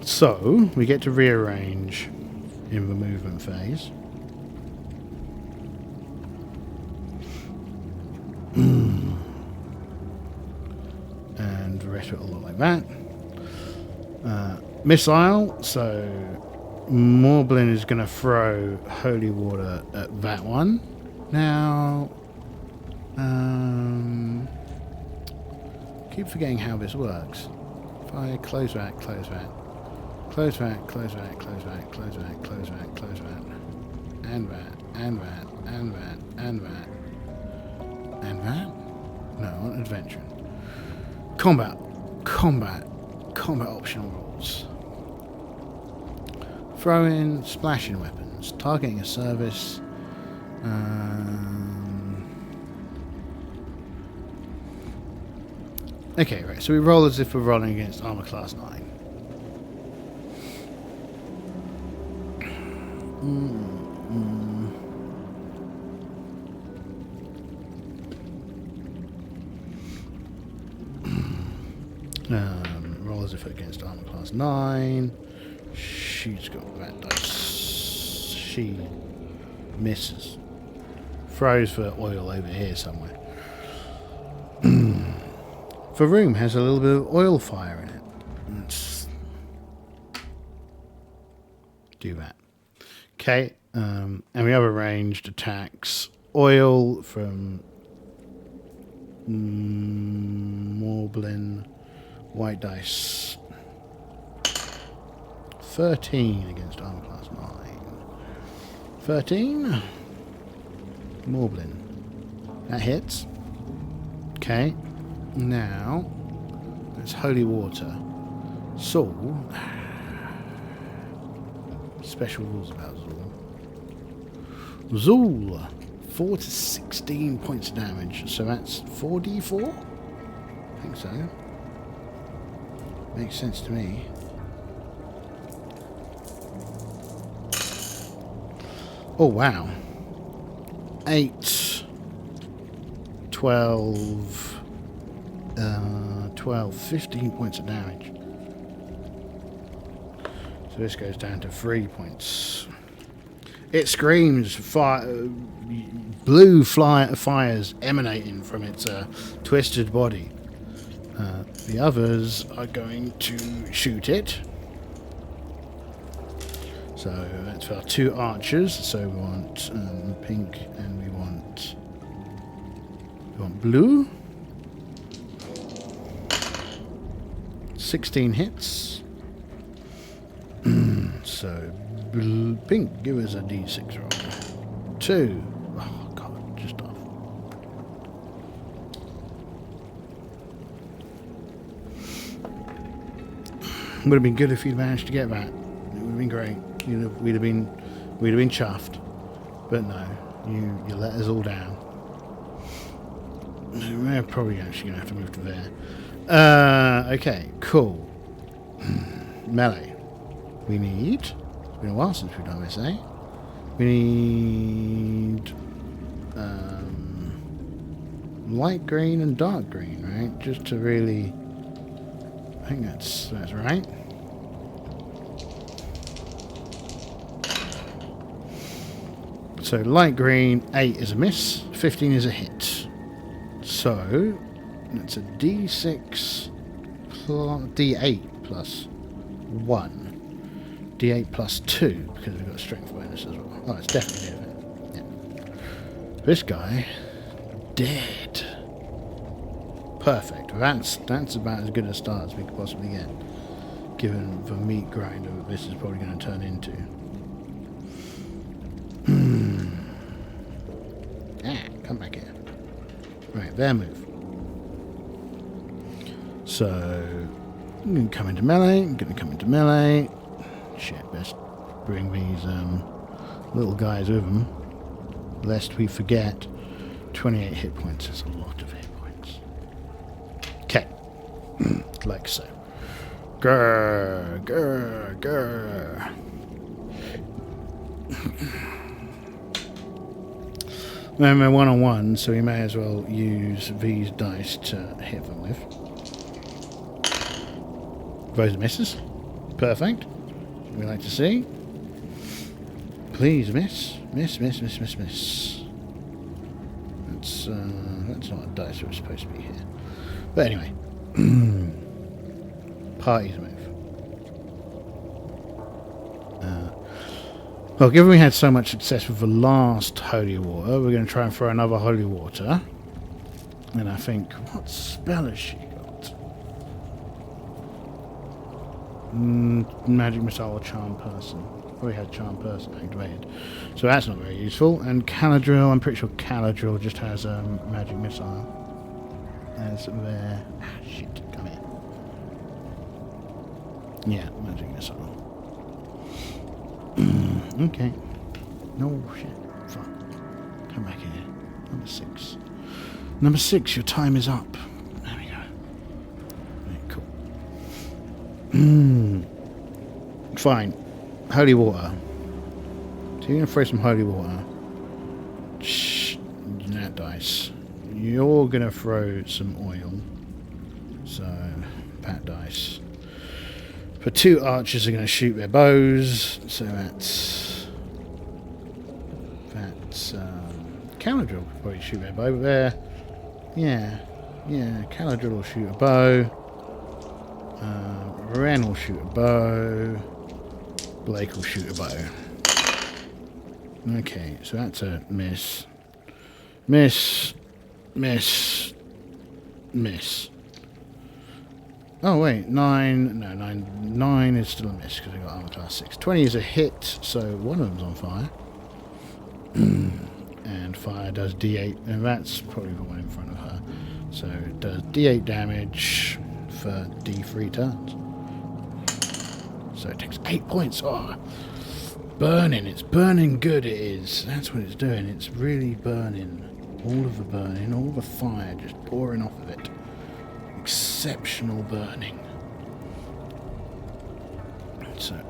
So we get to rearrange in the movement phase. And the rest of it will look like that. Missile, so Morblin is going to throw holy water at that one. Now, keep forgetting how this works. If I close that, close that, close that, close that, close that, close that, close that, close that, and that, and that, and that, and that, and that. No, not adventuring. Combat optional rules. Throwing, splashing weapons, targeting a service. Okay, right. So we roll as if we're rolling against armor class 9. Roll as if against armor class 9. She's got that dice. She misses. Throws for oil over here somewhere. The room has a little bit of oil fire in it. Let's do that. Okay, and we have arranged attacks. Oil from Morblin. White dice. 13 against armor class 9. 13. Morblin. That hits. Okay. Now, that's holy water. Zhoul. Special rules about Zhoul. Zhoul. 4 to 16 points of damage. So that's 4d4? I think so. Makes sense to me. Oh, wow. 8, 12, 15 points of damage. So this goes down to 3 points. It screams fire, blue fires emanating from its twisted body. The others are going to shoot it. So that's for our 2 archers. So we want pink and we want blue. 16 hits. So pink, give us a d6 roll. 2. Oh god, just off. Would have been good if you'd managed to get that. It would have been great. We'd have been chuffed. But no, you let us all down. We're probably actually going to have to move to there. Okay, cool. Melee. We need... It's been a while since we've done OSE. We need... light green and dark green, right? Just to really... I think that's right. So light green, 8 is a miss, 15 is a hit. So that's a D6 plus D8 plus 1. D8 plus 2, because we've got a strength bonus as well. Oh, it's definitely different. Yeah. This guy, dead. Perfect. That's about as good a start as we could possibly get, given the meat grinder that this is probably going to turn into. Come back here. Right, their move. So, I'm going to come into melee. Shit, best bring these little guys with them, lest we forget 28 hit points is a lot of hit points. Okay. Like so. Grr, grr, grr. We're one-on-one, so we may as well use these dice to hit them with. Those are misses. Perfect. We like to see. Please miss. Miss. That's not a dice that was supposed to be here. But anyway. Party's move. Well, given we had so much success with the last holy water, we're going to try and throw another holy water. And I think, what spell has she got? Magic missile or charm person. We had charm person activated, so that's not very useful. And Caladriel, I'm pretty sure Caladriel just has magic missile. As there. Shit, come here. Yeah, magic missile. Okay. No shit. Fuck. Come back here. Number 6. Number 6, your time is up. There we go. Right, cool. Fine. Holy water. So you're going to throw some holy water. Shh. That dice. You're going to throw some oil. So, that dice. The 2 archers are going to shoot their bows. So that's Caladriel could probably shoot their bow, but there. Yeah. Caladriel will shoot a bow. Ren will shoot a bow. Blake will shoot a bow. Okay, so that's a miss. Miss. Oh wait, 9. No, 9 is still a miss because I got armor class 6. 20 is a hit, so one of them's on fire. And fire does D8, and that's probably the one in front of her. So it does D8 damage for D3 turns. So it takes 8 points. Oh, burning. It's burning good, it is. That's what it's doing. It's really burning. All of the burning, all the fire just pouring off of it. Exceptional burning. So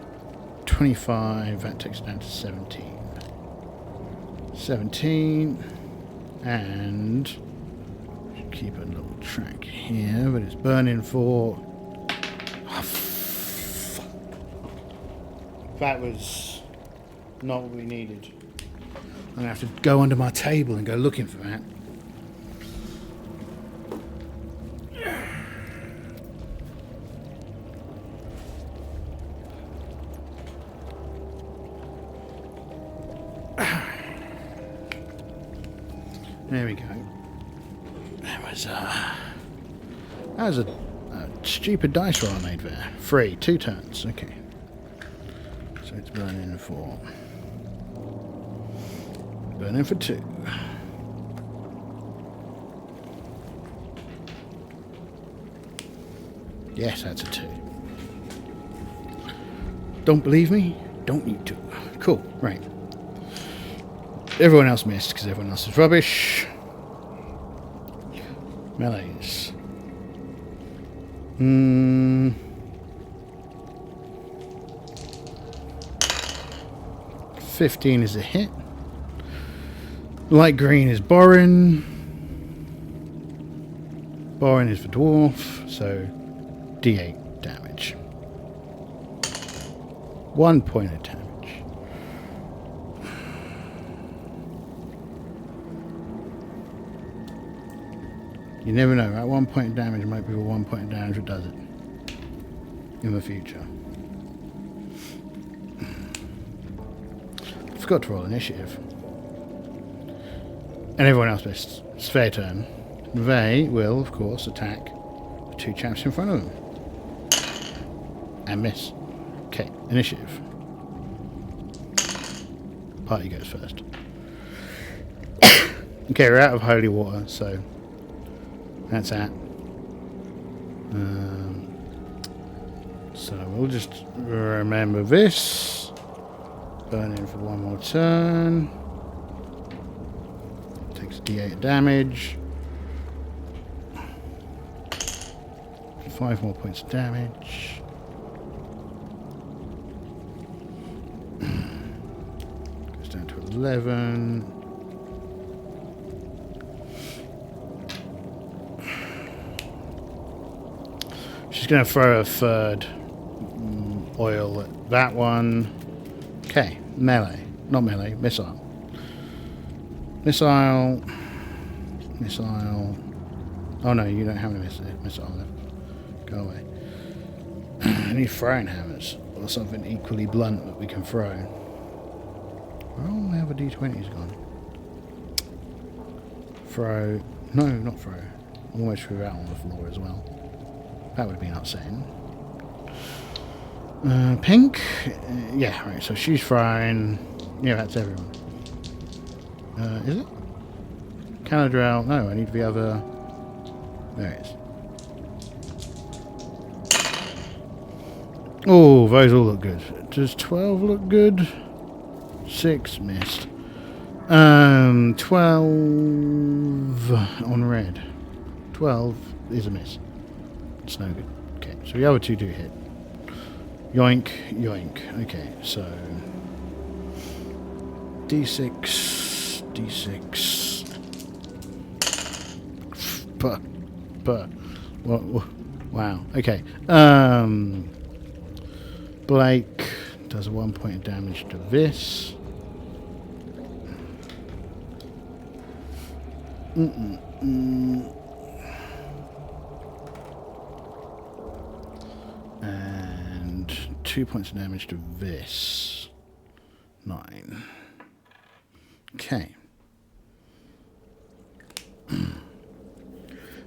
25, that takes it down to 17. 17, and keep a little track here, but it's burning for... Oh, that was not what we needed. I'm going to have to go under my table and go looking for that. There we go. That was a stupid dice roll I made there. 3, 2 turns. Okay. So it's burning for 2. Yes, that's a 2. Don't believe me? Don't need to. Cool, right. Everyone else missed because everyone else is rubbish. Melees. 15 is a hit. Light green is Borin. Borin is for dwarf, so D8 damage. 1 point of damage. You never know, right? 1 point of damage might be the 1 point of damage that does it in the future. Forgot to roll initiative. And everyone else missed. It's their turn. They will, of course, attack the two chaps in front of them. And miss. Okay, initiative. Party goes first. Okay, we're out of holy water, so that's that. So we'll just remember this. Burn in for one more turn. Takes D8 damage. 5 more points of damage. Goes down to 11. She's going to throw a third oil at that one. Okay, melee. Not melee, missile. Missile. Missile. Oh no, you don't have any missile left. Go away. Any throwing hammers or something equally blunt that we can throw. Where all my other D20s gone? Throw. No, not throw. Almost threw that on the floor as well. That would have been upsetting. Pink? Yeah, right, so she's throwing. Yeah, that's everyone. Is it? Canadrel? No, I need the other. There it is. Oh, those all look good. Does 12 look good? 6 missed. 12 on red. 12 is a miss. It's no good. Okay, so the other two do hit. Yoink, yoink. Okay, so D6, D6. Wow. Okay. Blake does 1 point of damage to this. And 2 points of damage to this. 9. Okay.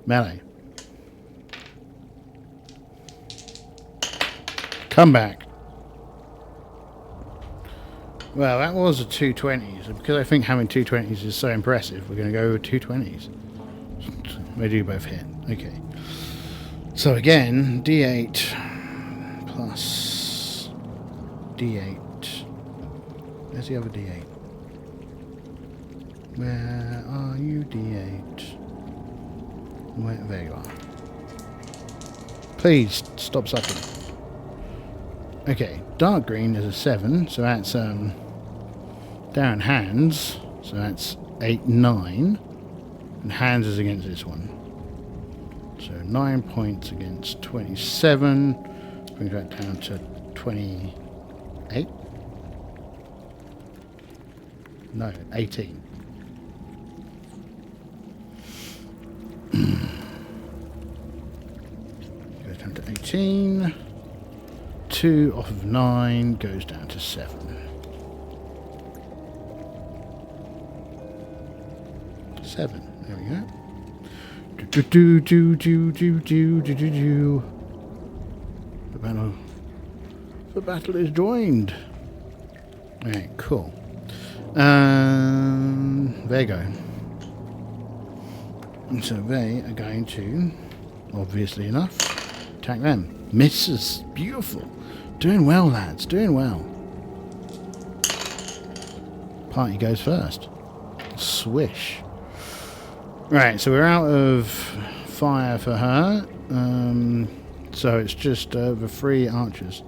Melee. Come back. Well, that was a 220s. And because I think having 220s is so impressive, we're going to go with 220s. They do both hit. Okay. So again, D8 plus D8. Where's the other D8? Where are you, D8? There you are. Please stop sucking. Okay, dark green is a 7, so that's down hands, so that's 8, 9, and hands is against this one. So 9 points against 27, brings that down to 28. No, 18. Goes down to 18. 2 off of 9 goes down to 7. 7. There we go. The battle is joined. Alright, cool. There you go. And so they are going to, obviously enough, attack them. Misses. Beautiful. Doing well, lads. Doing well. Party goes first. Swish. Right, so we're out of fire for her. So it's just the 3 archers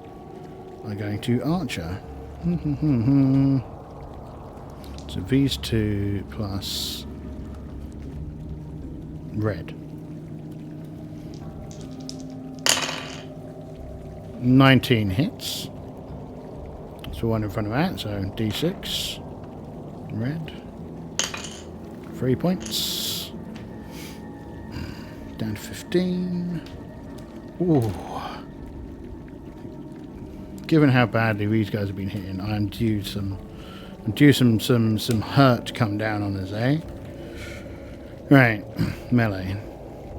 are going to archer. So these 2 plus red. 19 hits. So 1 in front of that, so D6. Red. 3 points. Down to 15. Ooh. Given how badly these guys have been hitting, I'm due some hurt to come down on us, eh? Right, melee.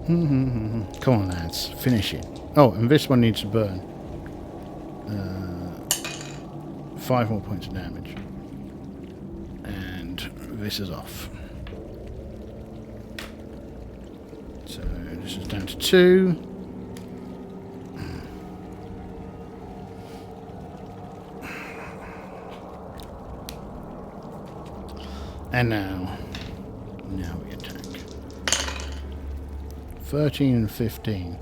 Come on, lads, finish it. Oh, and this one needs to burn. 5 more points of damage. And this is off. So this is down to 2. And now we attack. 13 and 15.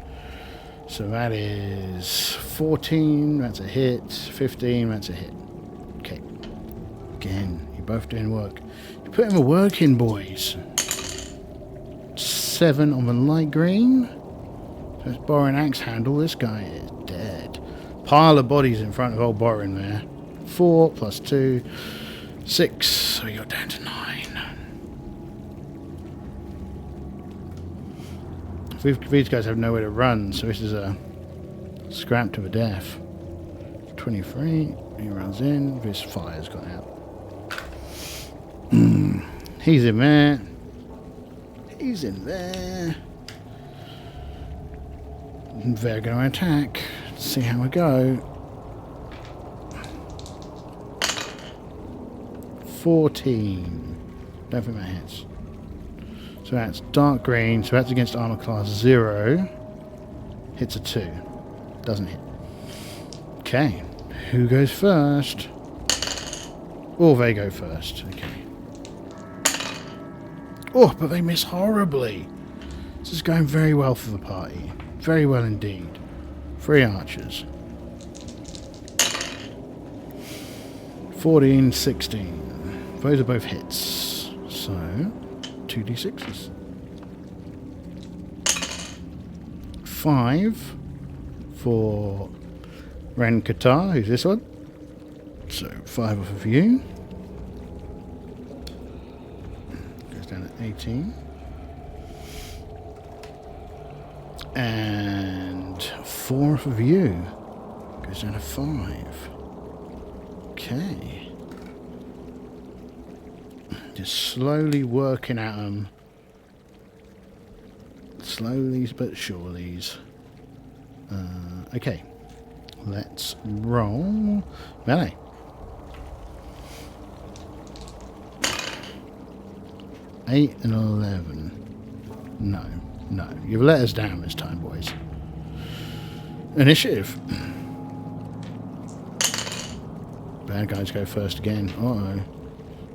So that is 14, that's a hit. 15, that's a hit. Okay. Again, you're both doing work. You're putting the work in, boys. 7 on the light green. So let's borrow an axe handle. This guy is dead. Pile of bodies in front of old Borin there. 4 plus 2. 6, so you're down to 9. These guys have nowhere to run, so this is a scrap to the death. 23, he runs in, this fire's gone out. He's in there. He's in there. They're going to attack. Let's see how we go. 14. Don't think that hits. So that's dark green. So that's against armor class 0. Hits a 2. Doesn't hit. Okay. Who goes first? Oh, they go first. Okay. Oh, but they miss horribly. This is going very well for the party. Very well indeed. 3 archers. 14, 16. Those are both hits. So, 2d6s. 5 for Ren Qatar, who's this one. So, 5 off of you. Goes down to 18. And 4 off of you. Goes down to 5. Okay. Just slowly working at them. Slowly but surely. Okay. Let's roll melee. Eight and 11. No. You've let us down this time, boys. Initiative. Bad guys go first again. Uh-oh.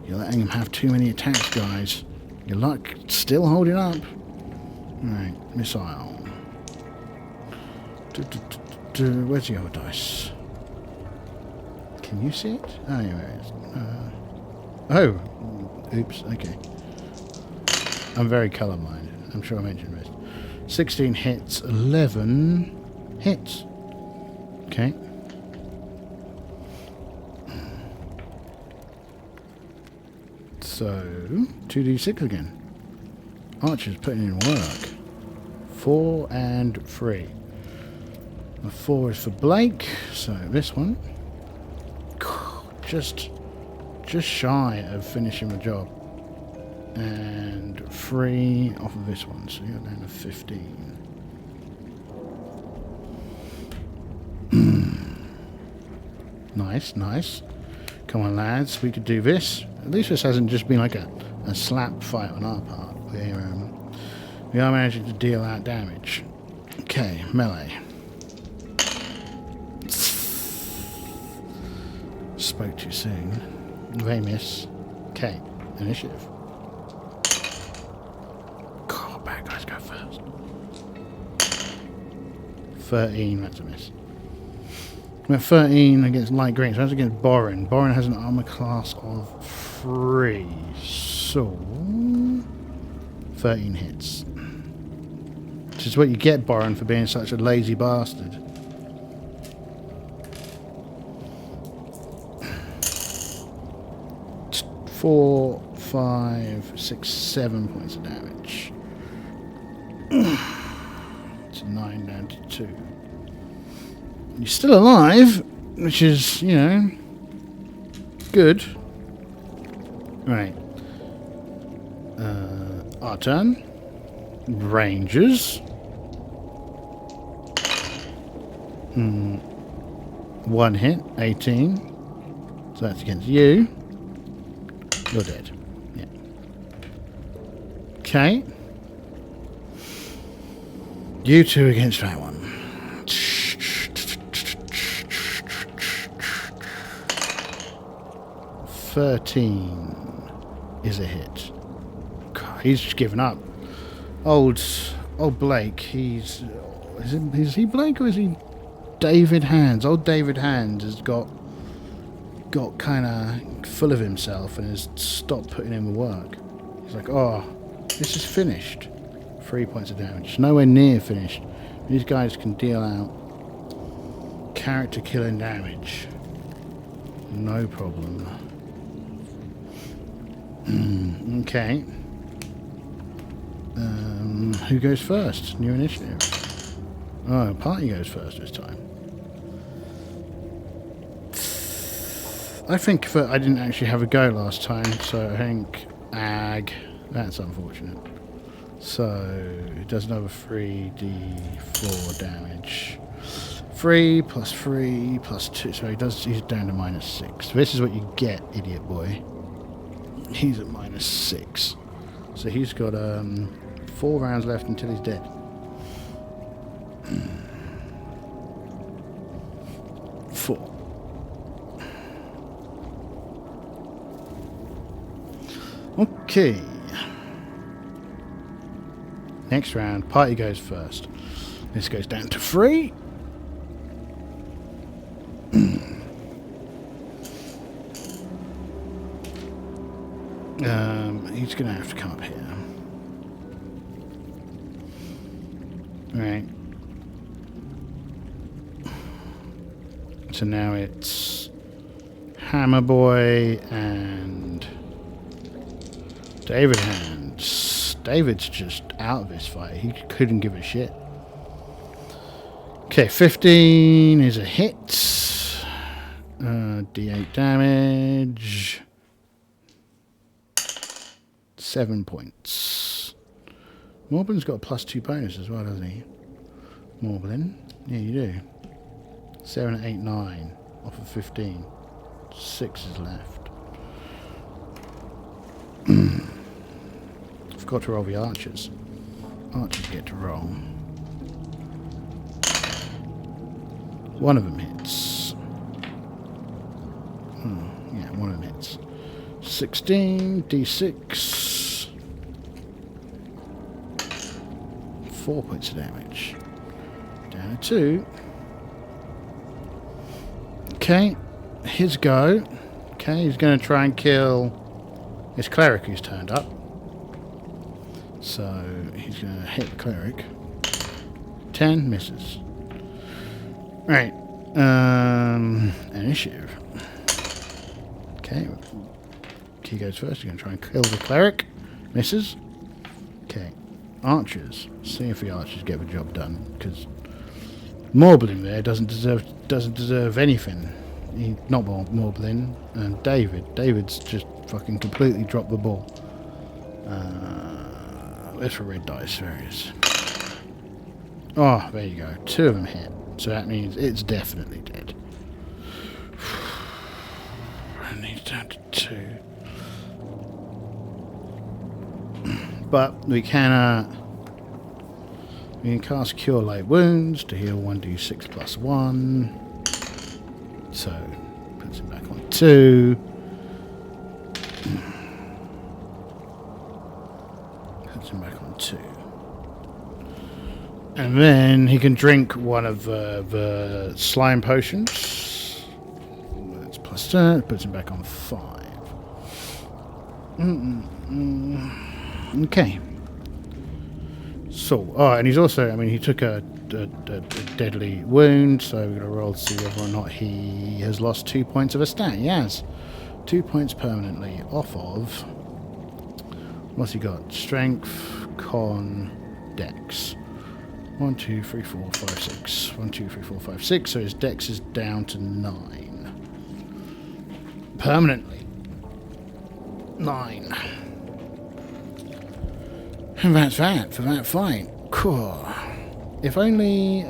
You're letting them have too many attacks, guys. Your luck still holding up. Alright, missile. Where's the other dice? Can you see it? Oh, yeah, there it is. Oh, oops, okay. I'm very colourblind. I'm sure I mentioned this. 16 hits, 11 hits. Okay. So, 2d6 again. Archer's putting in work. 4 and 3. The 4 is for Blake, so this one. Just shy of finishing the job. And 3 off of this one, so you're down to 15. Nice. Come on, lads, we could do this. At least this hasn't just been like a slap fight on our part. We are managing to deal out damage. Okay, melee. Spoke too soon. They miss. Okay, initiative. God, bad guys go first. 13, that's a miss. We're 13 against light green, so that's against Borin. Borin has an armor class of 3, so 13 hits. Which is what you get, Borin, for being such a lazy bastard. Four, 5, 6, 7 points of damage. It's 9 down to 2. You're still alive, which is, you know, good. Right. Our turn. Rangers. 1 hit, 18. So that's against you. You're dead. Yeah. Okay. You two against that one. 13 is a hit. God, he's just given up. Old Blake. Is he Blake or is he David Hands? Old David Hands has got kind of full of himself and has stopped putting in the work. He's like, oh, this is finished. 3 points of damage. Nowhere near finished. These guys can deal out character killing damage. No problem. Okay. Who goes first? New initiative. Oh, party goes first this time. I think I didn't actually have a go last time, so I think that's unfortunate. So it does another 3d4 damage. 3 plus 3 plus 2. So he's down to -6. This is what you get, idiot boy. He's at -6. So he's got 4 rounds left until he's dead. 4. Okay. Next round, party goes first. This goes down to 3. He's going to have to come up here. Right. So now it's Hammer Boy and David Hands. David's just out of this fight. He couldn't give a shit. Okay, 15 is a hit. D8 damage. 7 points. Morblin's got a +2 bonus as well, doesn't he? Morblin. Yeah, you do. 7, 8, 9 off of 15. 6 is left. Forgot to roll the archers. Archers get to roll. One of them hits. Yeah, one of them hits. 16, d6. 4 points of damage. Down to 2. Okay, his go. Okay, he's going to try and kill this cleric who's turned up. So he's going to hit the cleric. 10 misses. Right. Initiative. Okay. He goes first. He's going to try and kill the cleric. Misses. Okay. Archers. See if the archers get the job done. Because Morblin there doesn't deserve anything. Not Morblin. And David's just fucking completely dropped the ball. Where's the red dice? There it is. Oh, there you go. 2 of them hit. So that means it's definitely dead. And he's down to 2. But we can cast Cure Light Wounds to heal 1d6 + 1. So puts him back on 2. Puts him back on 2. And then he can drink one of the slime potions. That's plus 10. Puts him back on 5. Okay. So, oh, and he's also, I mean, he took a deadly wound, so we're going to roll to see whether or not he has lost 2 points of a stat. Yes. 2 points permanently off of... What's he got? Strength, con, dex. 1, 2, 3, 4, 5, 6. 1, 2, 3, 4, 5, 6. So his dex is down to 9. Permanently. 9. And that's that for that fight. Cool. If only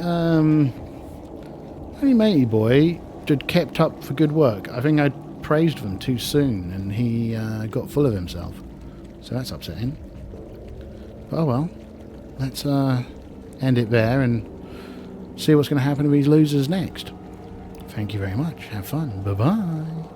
Matey Boy had kept up for good work. I think I praised them too soon and he got full of himself. So that's upsetting. But oh well. Let's end it there and see what's going to happen to these losers next. Thank you very much. Have fun. Bye-bye.